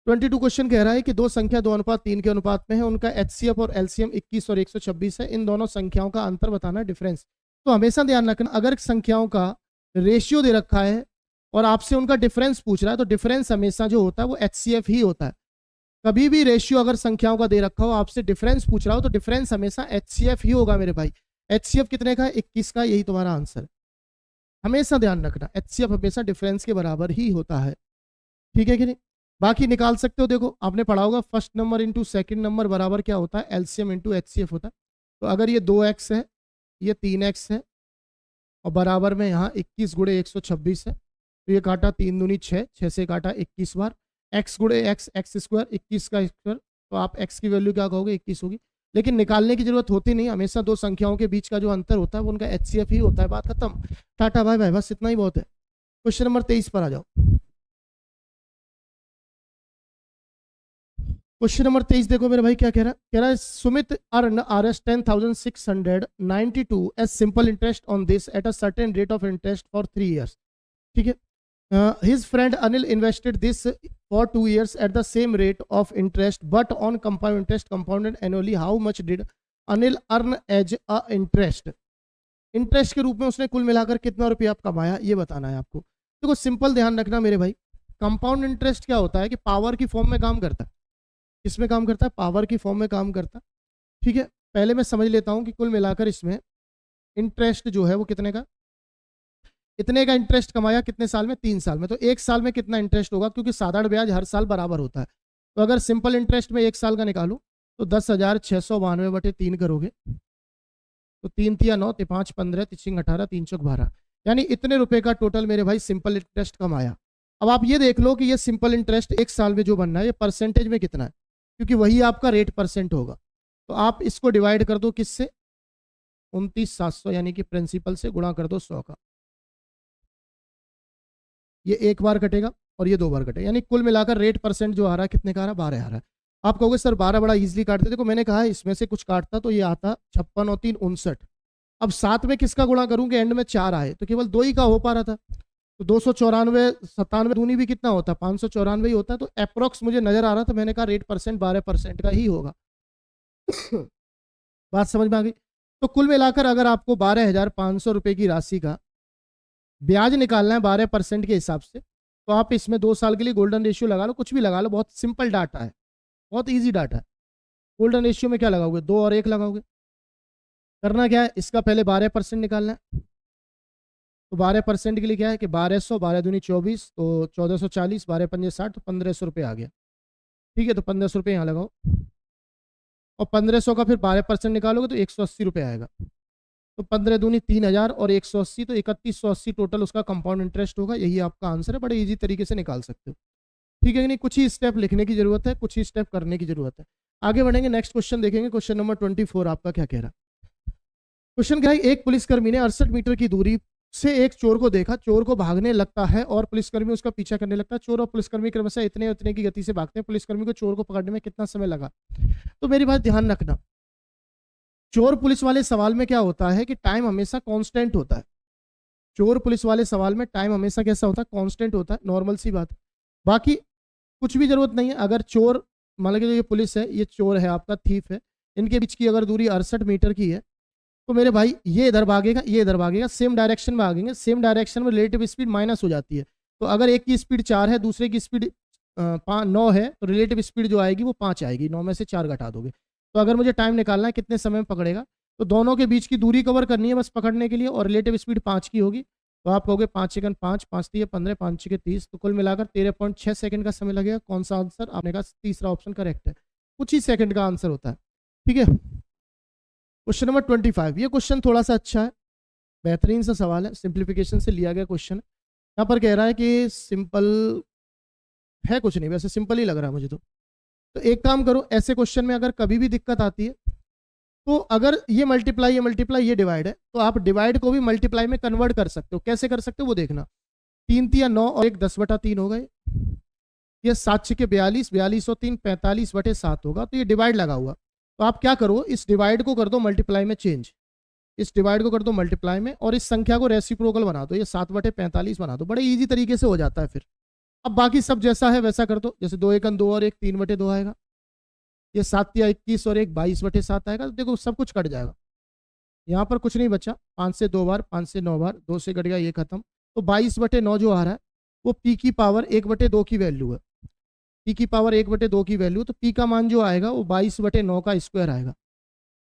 22 क्वेश्चन कह रहा है कि दो संख्या 2:3 के अनुपात में है, उनका एचसीएफ और एलसीएम 21 और 126 है, इन दोनों संख्याओं का अंतर बताना, डिफरेंस। तो हमेशा ध्यान रखना, अगर संख्याओं का रेशियो दे रखा है और आपसे उनका डिफरेंस पूछ रहा है, तो डिफरेंस हमेशा जो होता है वो एचसीएफ ही होता है। कभी भी रेशियो अगर संख्याओं का दे रखा हो, आपसे डिफरेंस पूछ रहा हो, तो डिफरेंस हमेशा एचसीएफ ही होगा मेरे भाई। एचसीएफ कितने का है, 21 का, यही तुम्हारा आंसर। हमेशा ध्यान रखना, एचसीएफ हमेशा डिफरेंस के बराबर ही होता है। ठीक है कि नहीं। बाकी निकाल सकते हो, देखो आपने पढ़ा होगा first number into second number बराबर क्या होता है, एलसीएम इंटू एचसीएफ होता है। तो अगर ये 2x है, ये 3x है, और बराबर में यहाँ 21 गुणे 126 है, तो ये काटा 3 दूनी 6, 6 से काटा 21 बार, x गुणे x, एक्स स्क्वायर 21 का स्क्वायर, तो आप x की वैल्यू क्या कहोगे, 21 होगी। लेकिन निकालने की जरूरत होती नहीं, हमेशा दो संख्याओं के बीच का जो अंतर होता है वो उनका एचसीएफ ही होता है। बात खत्म, टाटा बाय बाय, बस इतना ही बहुत है। क्वेश्चन नंबर 23 पर आ जाओ। क्वेश्चन नंबर 23 देखो मेरे भाई क्या कह रहा है Sumit earn Rs 10,692 as simple interest on this at a certain rate of interest for 3 years। ठीक है, his friend Anil invested this for 2 years at the same rate of interest but on compound interest compounded annually, how much did Anil earn as a interest. Interest के रूप में उसने कुल मिलाकर कितना रुपया कमाया, ये बताना है आपको। देखो सिंपल ध्यान रखना मेरे भाई, कंपाउंड इंटरेस्ट क्या होता है कि पावर की फॉर्म में काम करता है। किसमें काम करता है, पावर की फॉर्म में काम करता है। ठीक है, पहले मैं समझ लेता हूं कि कुल मिलाकर इसमें इंटरेस्ट जो है वो कितने का, इतने का इंटरेस्ट कमाया कितने साल में, 3 साल में। तो 1 साल में कितना इंटरेस्ट होगा, क्योंकि साधारण ब्याज हर साल बराबर होता है। तो अगर सिंपल इंटरेस्ट में 1 साल का निकालूं तो 10,692/3 करोगे, तो 3 तिया 9, 5 15, 3 18, 3 चौक 12, यानी इतने रुपए का टोटल मेरे भाई सिंपल इंटरेस्ट कमाया। अब आप ये देख लो कि ये सिंपल इंटरेस्ट 1 साल में जो बनना है ये परसेंटेज में कितना है, क्योंकि वही आपका रेट परसेंट होगा। तो आप इसको डिवाइड कर दो किससे, 29,700, यानी कि प्रिंसिपल से गुणा कर दो 100 का। ये 1 बार कटेगा और ये 2 बार कटेगा, यानी कुल मिलाकर रेट परसेंट जो आ रहा है कितने का आ रहा है, 12 आ रहा है। आप कहोगे सर 12 बड़ा इजीली काटते, देखो मैंने कहा है इसमें से कुछ काटता तो ये आता 56 और 3 59। अब 7 में किसका गुणा करूं कि एंड में 4 आए, तो केवल 2 ही का हो पा रहा था। तो 294 97 दूनी भी कितना होता है, 594 ही होता है। तो अप्रोक्स मुझे नजर आ रहा था, मैंने कहा रेट परसेंट 12% का ही होगा। बात समझ में आ गई। तो कुल मिलाकर अगर आपको 12,500 रुपए की राशि का ब्याज निकालना है 12% के हिसाब से, तो आप इसमें 2 साल के लिए गोल्डन रेशियो लगा लो, कुछ भी लगा लो, बहुत सिंपल डाटा है, बहुत ईजी डाटा है। गोल्डन रेशियो में क्या लगाओगे, 2 और 1 लगाओगे। करना क्या है, इसका पहले 12% निकालना है। तो 12% के लिए क्या है कि 1200, 12 दूनी 24, तो 1440, 12 पंजे 60, तो 1500 रुपये आ गया। ठीक है, तो 1500 रुपये यहाँ लगाओ, और 1500 का फिर 12% निकालोगे तो 180 रुपये आएगा। तो 15 दूनी 3000 और 180, तो 3180 टोटल उसका कंपाउंड इंटरेस्ट होगा। यही आपका आंसर है, बड़े इजी तरीके से निकाल सकते हो। ठीक है कि नहीं, कुछ ही स्टेप लिखने की जरूरत है, कुछ ही स्टेप करने की जरूरत है। आगे बढ़ेंगे, नेक्स्ट क्वेश्चन देखेंगे। क्वेश्चन नंबर 24 आपका क्या कह रहा है। क्वेश्चन क्या है, एक पुलिसकर्मी ने 68 मीटर की दूरी से एक चोर को देखा, चोर को भागने लगता है और पुलिसकर्मी उसका पीछा करने लगता है। चोर और पुलिसकर्मी क्रमशः इतने उतने की गति से भागते हैं। पुलिसकर्मी को चोर को पकड़ने में कितना समय लगा। तो मेरी बात ध्यान रखना, चोर पुलिस वाले सवाल में क्या होता है कि टाइम हमेशा कांस्टेंट होता है। चोर पुलिस वाले सवाल में टाइम हमेशा कैसा होता है, कांस्टेंट होता है, नॉर्मल सी बात। बाकी कुछ भी जरूरत नहीं है। अगर चोर, मान लीजिए ये पुलिस है, ये चोर है आपका, थीफ है, इनके बीच की अगर दूरी 68 मीटर की है, तो मेरे भाई ये इधर भागेगा, ये इधर भागेगा, सेम डायरेक्शन में भागेंगे। सेम डायरेक्शन में रिलेटिव स्पीड माइनस हो जाती है। तो अगर एक की स्पीड 4 है, दूसरे की स्पीड 9 है तो रिलेटिव स्पीड जो आएगी वो 5 आएगी, 9 में से 4 घटा दोगे। तो अगर मुझे टाइम निकालना है कितने समय में पकड़ेगा, तो दोनों के बीच की दूरी कवर करनी है बस पकड़ने के लिए, और रिलेटिव स्पीड 5 की होगी। तो आप कहोगे 5 सेकंड, 5 5 3 15, 5 6 30, तो कुल मिलाकर 13.6 सेकंड का समय लगेगा। कौन सा आंसर? आपने कहा तीसरा ऑप्शन करेक्ट है, कुछ ही सेकंड का आंसर होता है। ठीक है, क्वेश्चन नंबर 25। ये क्वेश्चन थोड़ा सा अच्छा है, बेहतरीन सा सवाल है, सिंप्लीफिकेशन से लिया गया क्वेश्चन है। यहाँ पर कह रहा है कि सिंपल है, कुछ नहीं, वैसे सिंपल ही लग रहा है मुझे तो एक काम करो, ऐसे क्वेश्चन में अगर कभी भी दिक्कत आती है तो अगर ये मल्टीप्लाई ये डिवाइड है, तो आप डिवाइड को भी मल्टीप्लाई में कन्वर्ट कर सकते हो। कैसे कर सकते हो वो देखना। 3 तिया 9 और 1 10/3 हो गए। ये 7 6 42, 42 और 3 45/7 होगा, तो ये डिवाइड लगा हुआ। तो आप क्या करो, इस डिवाइड को कर दो मल्टीप्लाई में चेंज, इस डिवाइड को कर दो मल्टीप्लाई में, और इस संख्या को रेसिप्रोकल बना दो, ये 7/45 बना दो। बड़े इजी तरीके से हो जाता है फिर। अब बाकी सब जैसा है वैसा कर दो, जैसे 2 1 2 और 1 3/2 आएगा। ये 7 या 21 और 1 22/7 आएगा। तो देखो सब कुछ कट जाएगा, यहाँ पर कुछ नहीं बचा। 5 से 2 बार, 5 से 9 बार, 2 से कट गया, ये खत्म। तो 22/9 जो आ रहा है वो पी की पावर 1/2 की वैल्यू है। पी की पावर 1/2 की वैल्यू, तो पी का मान जो आएगा वो 22/9 का स्क्वायर आएगा।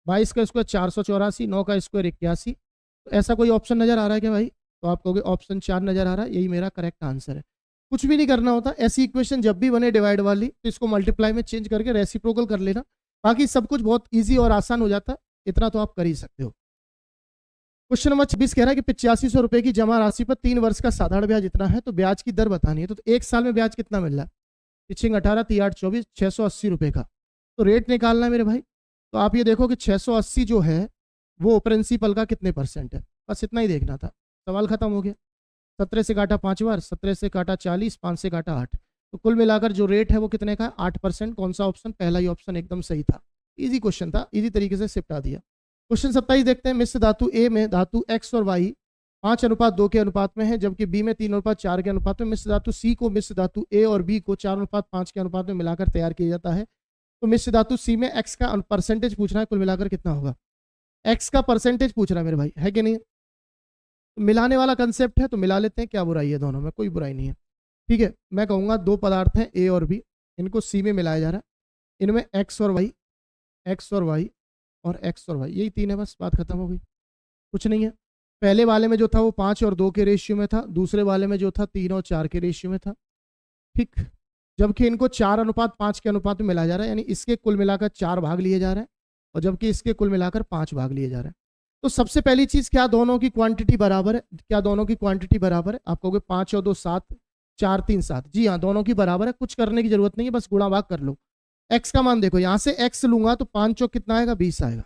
22 का स्क्वायर 484, 9 का स्क्वायर 81। तो ऐसा कोई ऑप्शन नजर आ रहा है क्या भाई? तो आप कहोगे ऑप्शन 4 नजर आ रहा है, यही मेरा करेक्ट आंसर है। कुछ भी नहीं करना होता, ऐसी इक्वेशन जब भी बने डिवाइड वाली तो इसको मल्टीप्लाई में चेंज करके रेसिप्रोकल कर लेना। बाकी सब कुछ बहुत इजी और आसान हो जाता है, इतना तो आप कर ही सकते हो। क्वेश्चन नंबर 26 कह रहा है कि 8500 रुपए की जमा राशि पर 3 वर्ष का साधारण ब्याज इतना है, तो ब्याज की दर बतानी है। तो एक साल में ब्याज कितना मिल रहा है? पिछिंग 18 38 24 680 रुपए का। तो रेट निकालना है मेरे भाई। तो आप ये देखो कि 680 जो है वो प्रिंसिपल का कितने परसेंट है, बस इतना ही देखना था, सवाल खत्म हो गया। 17 से काटा 5 बार, 17 से काटा 40, 5 से काटा 8, तो कुल मिलाकर जो रेट है वो कितने का? 8%। कौन सा ऑप्शन? पहला ही ऑप्शन एकदम सही था। इजी क्वेश्चन था, इजी तरीके से सिपटा दिया। क्वेश्चन 27 देखते हैं। मिश्र धातु ए में धातु x और y 5:2 के अनुपात में है, जबकि बी में 3:4 के अनुपात में। मिश्र धातु सी को मिश्र धातु ए और बी को 4:5 के अनुपात में मिलाकर तैयार किया जाता है। तो मिश्र धातु सी में x का परसेंटेज पूछ रहा है, कुल मिलाकर कितना होगा? x का परसेंटेज पूछ रहा है मेरे भाई, है कि नहीं? मिलाने वाला कंसेप्ट है तो मिला लेते हैं, क्या बुराई है, दोनों में कोई बुराई नहीं है। ठीक है, मैं कहूँगा दो पदार्थ हैं ए और बी, इनको सी में मिलाया जा रहा है। इनमें एक्स और वाई, एक्स और वाई और एक्स और वाई, यही तीन है, बस बात खत्म हो गई, कुछ नहीं है। पहले वाले में जो था वो 5 और 2 के रेशियो में था, दूसरे वाले में जो था 3 और 4 के रेशियो में था। ठीक, जबकि इनको 4:5 के अनुपात में मिलाया जा रहा है, यानी इसके कुल मिलाकर 4 भाग लिए जा रहे हैं और जबकि इसके कुल मिलाकर 5 भाग लिए जा रहे हैं। तो सबसे पहली चीज, क्या दोनों की क्वांटिटी बराबर है? क्या दोनों की क्वांटिटी बराबर है? आप कहोगे 5 और 2 7, 4 3 7। जी हाँ, दोनों की बराबर है, कुछ करने की जरूरत नहीं है, बस गुणा भाग कर लो। एक्स का मान देखो, यहां से एक्स लूंगा तो 5 चौक कितना आएगा? 20 आएगा।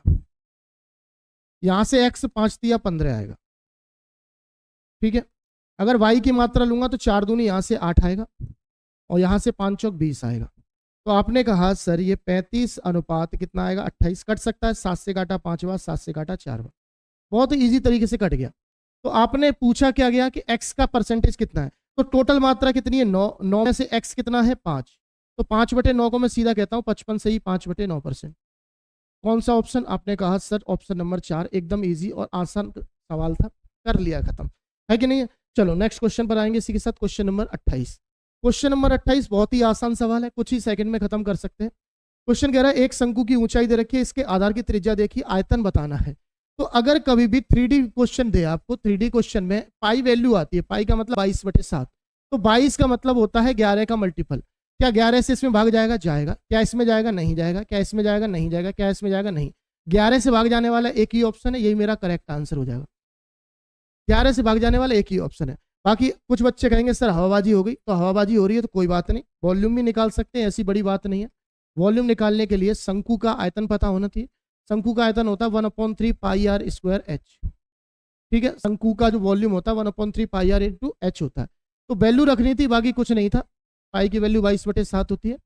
यहां से एक्स 5 तिया 15 आएगा। ठीक है, अगर वाई की मात्रा लूंगा तो 4 दूनी यहां से 8 आएगा और यहां से 5 चौक 20 आएगा। तो आपने कहा सर ये 35 अनुपात कितना आएगा? 28। कट सकता है, 7 से काटा 5 बार, 7 से काटा 4 बार, बहुत इजी तरीके से कट गया। तो आपने पूछा क्या गया कि x का परसेंटेज कितना है, तो टोटल मात्रा कितनी है? 9। 9 में से x कितना है? 5। तो 5/9 को मैं सीधा कहता हूं 55 से ही 5/9%। कौन सा ऑप्शन? आपने कहा सर ऑप्शन नंबर 4। एकदम इजी और आसान सवाल था, कर लिया खत्म, है कि नहीं? चलो नेक्स्ट क्वेश्चन पर आएंगे इसी के साथ। Question number 28। क्वेश्चन नंबर 28 बहुत ही आसान सवाल है, कुछ ही सेकंड में खत्म कर सकते हैं। क्वेश्चन कह रहा है एक शंकु की ऊंचाई दे रखी है, इसके आधार की त्रिज्या देखिए, आयतन बताना है। तो अगर कभी भी 3D क्वेश्चन दे आपको, 3D क्वेश्चन में पाई वैल्यू आती है, पाई का मतलब 22/7, तो 22 का मतलब होता है 11 का मल्टीपल। क्या 11 से इसमें भाग जाएगा? जाएगा। क्या इसमें जाएगा? नहीं जाएगा। क्या इसमें जाएगा? नहीं जाएगा। क्या इसमें जाएगा? नहीं। 11 से भाग जाने वाला एक ही ऑप्शन है, यही मेरा करेक्ट आंसर हो जाएगा। 11 से भाग जाने वाला एक ही ऑप्शन है। बाकी कुछ बच्चे कहेंगे सर हवाबाजी हो गई, तो हवाबाजी हो रही है तो कोई बात नहीं, वॉल्यूम भी निकाल सकते हैं, ऐसी बड़ी बात नहीं है। वॉल्यूम निकालने के लिए शंकु का आयतन पता होना चाहिए। शंकु का आयतन होता है 1/3 पाई आर स्क्वायर एच। ठीक है, शंकु का जो वॉल्यूम होता है 1/3 पाई आर इंटू एच होता है। तो वैल्यू रखनी थी, बाकी कुछ नहीं था। पाई की वैल्यू 22/7 होती है।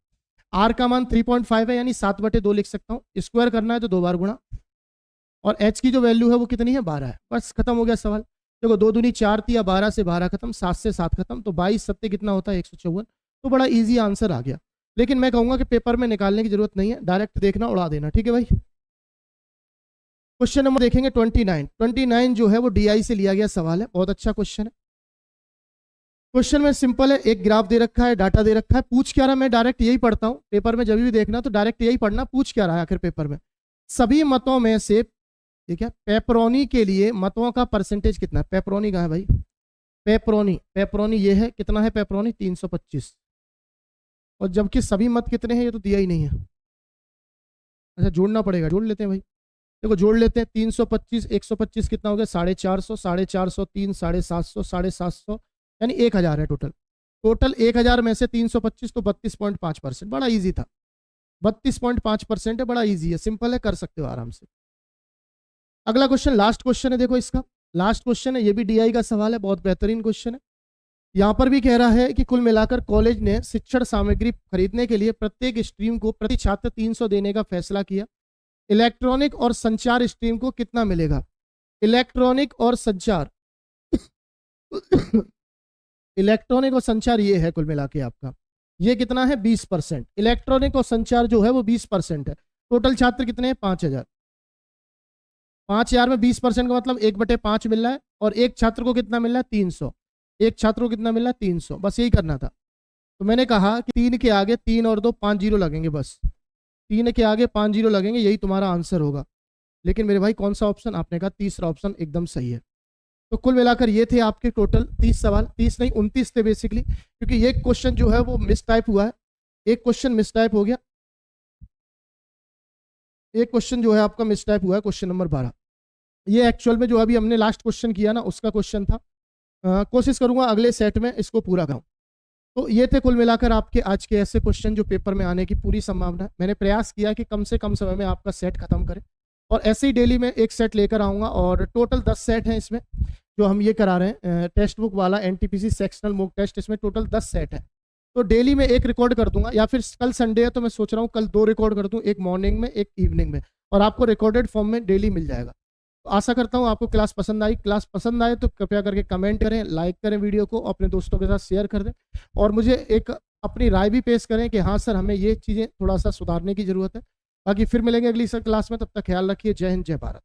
आर का मान 3.5 है, यानी 7/2 लिख सकता हूँ। स्क्वायर करना है तो 2 बार गुणा, और एच की जो वैल्यू है वो कितनी है? 12 है। बस खत्म हो गया सवाल। देखो 2 दूनी 4 तिया 12 से 12 खत्म, 7 से 7 खत्म, तो 22 सत्ते कितना होता है? 154। तो बड़ा इजी आंसर आ गया। लेकिन मैं कहूंगा कि पेपर में निकालने की जरूरत नहीं है, डायरेक्ट देखना, उड़ा देना। ठीक है भाई। क्वेश्चन नंबर देखेंगे 29। 29 जो है वो DI से लिया गया सवाल है, बहुत अच्छा क्वेश्चन है। क्वेश्चन में सिंपल है, एक ग्राफ दे रखा है, डाटा दे रखा है, पूछ क्या रहा है, मैं डायरेक्ट यही पढ़ता हूँ पेपर में, जब भी देखना तो डायरेक्ट यही पढ़ना, पूछ क्या रहा है आखिर पेपर में। सभी मतों में से, ठीक है, पेपरोनी के लिए मतों का परसेंटेज कितना है? पेपरोनी कहाँ है भाई? पेपरोनी ये है, कितना है पेपरोनी? 325। और जबकि सभी मत कितने हैं ये तो दिया ही नहीं है। अच्छा जोड़ना पड़ेगा, जोड़ लेते हैं भाई, देखो जोड़ लेते हैं। 325 125 कितना हो गया? 450, 450 3, 750, 750, यानी 1000 है टोटल। टोटल 1000 में से 325 तो 32.5%, बड़ा इजी था। 32.5% है, बड़ा इजी है, सिंपल है, कर सकते हो आराम से। अगला क्वेश्चन, लास्ट क्वेश्चन है, देखो इसका लास्ट क्वेश्चन है, ये भी डीआई का सवाल है, बहुत बेहतरीन क्वेश्चन है। यहां पर भी कह रहा है कि कुल मिलाकर कॉलेज ने शिक्षण सामग्री खरीदने के लिए प्रत्येक स्ट्रीम को प्रति छात्र 300 देने का फैसला किया। इलेक्ट्रॉनिक और संचार स्ट्रीम को कितना मिलेगा? इलेक्ट्रॉनिक और संचार इलेक्ट्रॉनिक और संचार ये है कुल मिला के आपका, ये कितना है? 20%। इलेक्ट्रॉनिक और संचार जो है वो 20% है। टोटल छात्र कितने हैं? 5000। 5000 में 20% का मतलब 1/5 मिल रहा है, और एक छात्र को कितना मिल रहा है? 300। एक छात्र को कितना मिल रहा है? 300। बस यही करना था। तो मैंने कहा कि 3 के आगे 3 और 2 5 जीरो लगेंगे, बस 3 के आगे 5 जीरो लगेंगे, यही तुम्हारा आंसर होगा। लेकिन मेरे भाई कौन सा ऑप्शन? आपने कहा तीसरा ऑप्शन एकदम सही है। तो कुल मिलाकर ये थे आपके टोटल 30 सवाल, 30 नहीं 29 थे बेसिकली, क्योंकि ये क्वेश्चन जो है वो मिस टाइप हुआ है, एक क्वेश्चन मिस टाइप हो गया, एक क्वेश्चन जो है आपका मिस टाइप हुआ है, क्वेश्चन नंबर 12। ये एक्चुअल में जो अभी हमने लास्ट क्वेश्चन किया ना उसका क्वेश्चन था। कोशिश करूंगा अगले सेट में इसको पूरा करूं। तो ये थे कुल मिलाकर आपके आज के ऐसे क्वेश्चन जो पेपर में आने की पूरी संभावना है। मैंने प्रयास किया कि कम से कम समय में आपका सेट खत्म करें, और ऐसे ही डेली में एक सेट लेकर आऊँगा, और टोटल 10 सेट हैं इसमें जो हम ये करा रहे हैं, टेक्स्ट बुक वाला एनटीपीसी सेक्शनल मॉक टेस्ट, इसमें टोटल 10 सेट है। तो डेली में एक रिकॉर्ड कर दूंगा, या फिर कल संडे है तो मैं सोच रहा हूँ कल 2 रिकॉर्ड कर दूँ, एक मॉर्निंग में एक इवनिंग में, और आपको रिकॉर्डेड फॉर्म में डेली मिल जाएगा। तो आशा करता हूँ आपको क्लास पसंद आई। क्लास पसंद आए तो कृपया करके कमेंट करें, लाइक करें वीडियो को, अपने दोस्तों के साथ शेयर कर दें, और मुझे एक अपनी राय भी पेश करें कि हाँ सर हमें ये चीज़ें थोड़ा सा सुधारने की ज़रूरत है। बाकी फिर मिलेंगे अगली सर क्लास में, तब तक ख्याल रखिए। जय हिंद, जय भारत।